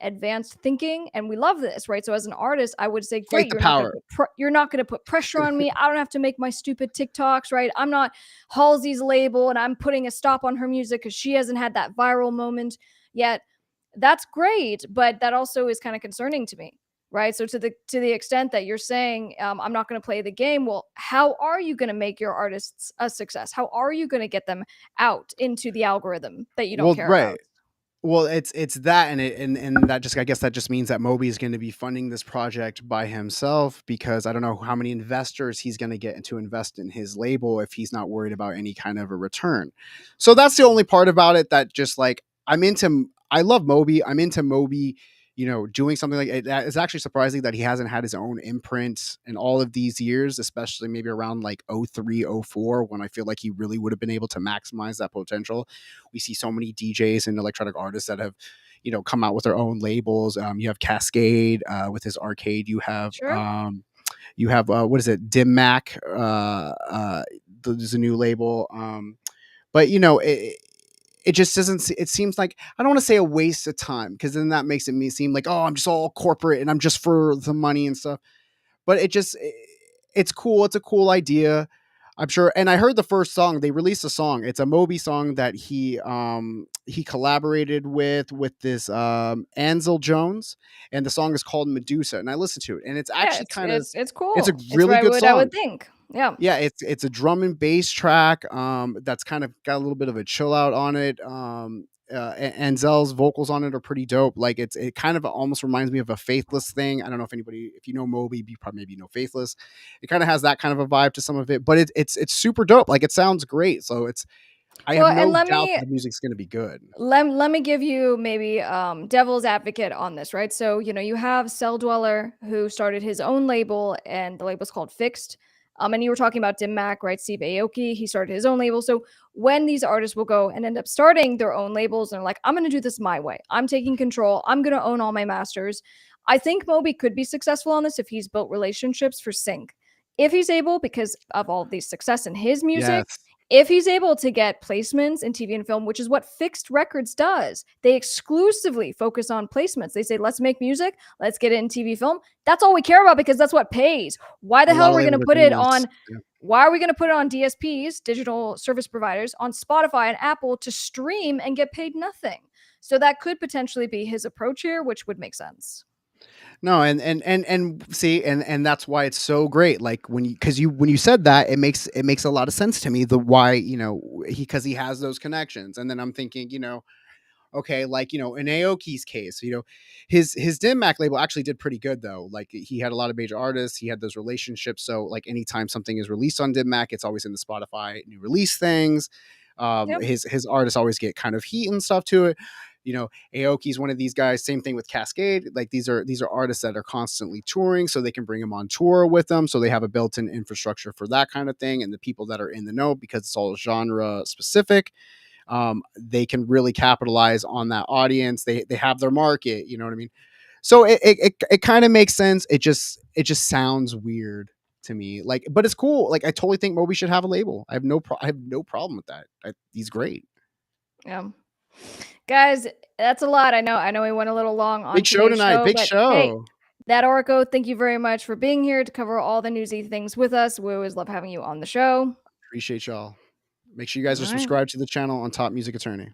A: advanced thinking, and we love this, right? So as an artist, I would say,
B: Fight
A: great,
B: the power.
A: you're not going to put pressure on me. I don't have to make my stupid TikToks, right? I'm not Halsey's label, and I'm putting a stop on her music because she hasn't had that viral moment yet. That's great, but that also is kind of concerning to me, right? So to the extent that you're saying, I'm not going to play the game, well, how are you going to make your artists a success? How are you going to get them out into the algorithm that you don't
B: Well,
A: care
B: right.
A: about?
B: Well, it's that, and that just, I guess that just means that Moby is going to be funding this project by himself, because I don't know how many investors he's going to get to invest in his label if he's not worried about any kind of a return. So that's the only part about it that just, like, I love Moby. I'm into Moby, doing something like it. It's actually surprising that he hasn't had his own imprint in all of these years, especially maybe around like 03, 04, when I feel like he really would have been able to maximize that potential. We see so many DJs and electronic artists that have, come out with their own labels. You have Cascade with his arcade.
A: Sure.
B: You have what is it, Dim Mac? There's a new label. But it just doesn't. It seems like, I don't want to say a waste of time, because then that makes me seem like, oh, I'm just all corporate and I'm just for the money and stuff. But it's cool. It's a cool idea, I'm sure. And I heard the first song they released a song. It's a Moby song that he collaborated with this Ansel Jones, and the song is called Medusa. And I listened to it, and it's
A: Yeah,
B: actually
A: it's
B: kind of,
A: it's it's
B: it's a
A: cool. It's
B: really
A: what
B: good
A: I would
B: song.
A: think. Yeah.
B: Yeah, it's a drum and bass track that's kind of got a little bit of a chill out on it. Anzel's vocals on it are pretty dope. Like, it kind of almost reminds me of a Faithless thing. I don't know if you know Moby, you probably maybe know Faithless. It kind of has that kind of a vibe to some of it, but it's super dope. Like, it sounds great. So I have
A: Well, and
B: no
A: let
B: doubt
A: me
B: that the music's going to be good.
A: let me give you maybe devil's advocate on this, right? So, you have Cell Dweller, who started his own label, and the label's called Fixed. And you were talking about Dim Mac, right? Steve Aoki, he started his own label. So when these artists will go and end up starting their own labels, and they're like, I'm going to do this my way. I'm taking control. I'm going to own all my masters. I think Moby could be successful on this if he's built relationships for sync. If he's able, because of all of the success in his music,
B: Yes,
A: if he's able to get placements in TV and film, which is what Fixed Records does, they exclusively focus on placements. They say, let's make music, let's get it in TV film. That's all we care about, because that's what pays. Why the
B: a
A: hell
B: lot
A: are
B: of
A: we going to
B: labels are
A: put
B: doing
A: it
B: this.
A: on? Why are we going to put it on DSPs, digital service providers, on Spotify and Apple to stream and get paid nothing? So that could potentially be his approach here, which would make sense.
B: No, and see, and that's why it's so great. Like, when you said that, it makes a lot of sense to me. The why, because he has those connections. And then I'm thinking, okay, like, in Aoki's case, his Dim Mac label actually did pretty good, though. Like, he had a lot of major artists, he had those relationships. So, like, anytime something is released on Dim Mac, it's always in the Spotify new release things.
A: Yep.
B: His artists always get kind of heat and stuff to it. Aoki's one of these guys. Same thing with Cascade. Like, these are artists that are constantly touring, so they can bring them on tour with them. So they have a built-in infrastructure for that kind of thing, and the people that are in the know, because it's all genre specific. they can really capitalize on that audience. They have their market, you know what I mean? So it kind of makes sense. It just sounds weird to me. Like, but it's cool. Like, I totally think Moby should have a label. I have no problem with that. He's great.
A: Yeah. Guys, that's a lot. I know we went a little long on
B: Big show
A: today's
B: tonight.
A: show,
B: Big
A: but hey,
B: show.
A: that Oracle, thank you very much for being here to cover all the newsy things with us. We always love having you on the show.
B: Appreciate y'all. Make sure you guys
A: All
B: are
A: right.
B: subscribed to the channel on Top Music Attorney.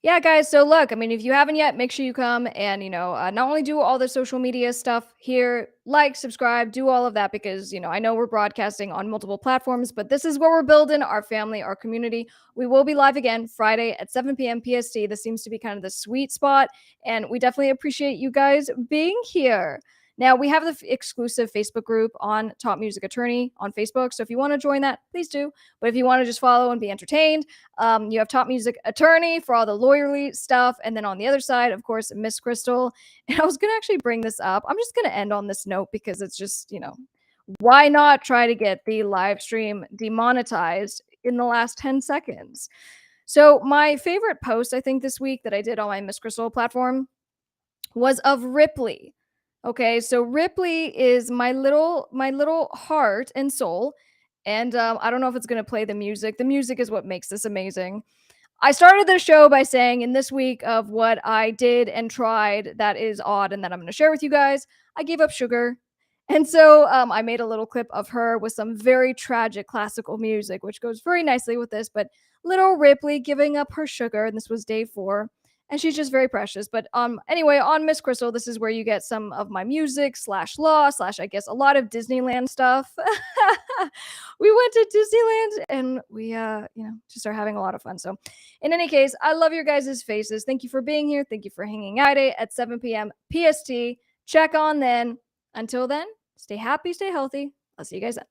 A: Yeah, guys. So look, I mean, if you haven't yet, make sure you come and not only do all the social media stuff here, like, subscribe, do all of that because I know we're broadcasting on multiple platforms, but this is where we're building our family, our community. We will be live again Friday at 7 p.m. PST. This seems to be kind of the sweet spot, and we definitely appreciate you guys being here. Now, we have the exclusive Facebook group on Top Music Attorney on Facebook. So if you want to join that, please do. But if you want to just follow and be entertained, you have Top Music Attorney for all the lawyerly stuff. And then on the other side, of course, Miss Crystal. And I was going to actually bring this up. I'm just going to end on this note because it's just, why not try to get the live stream demonetized in the last 10 seconds? So my favorite post, I think, this week that I did on my Miss Crystal platform was of Ripley. Okay, so Ripley is my little heart and soul, and I don't know if it's gonna play the music. The music is what makes this amazing. I started the show by saying in this week of what I did and tried that is odd and that I'm going to share with you guys, I gave up sugar. And so I made a little clip of her with some very tragic classical music, which goes very nicely with this. But little Ripley giving up her sugar, and this was day 4. And she's just very precious. But anyway, on Miss Crystal, this is where you get some of my music slash law slash I guess a lot of Disneyland stuff. We went to Disneyland and we just are having a lot of fun. So in any case, I love your guys' faces. Thank you for being here. Thank you for hanging out at 7 p.m. PST. Check on then. Until then, stay happy, stay healthy. I'll see you guys then.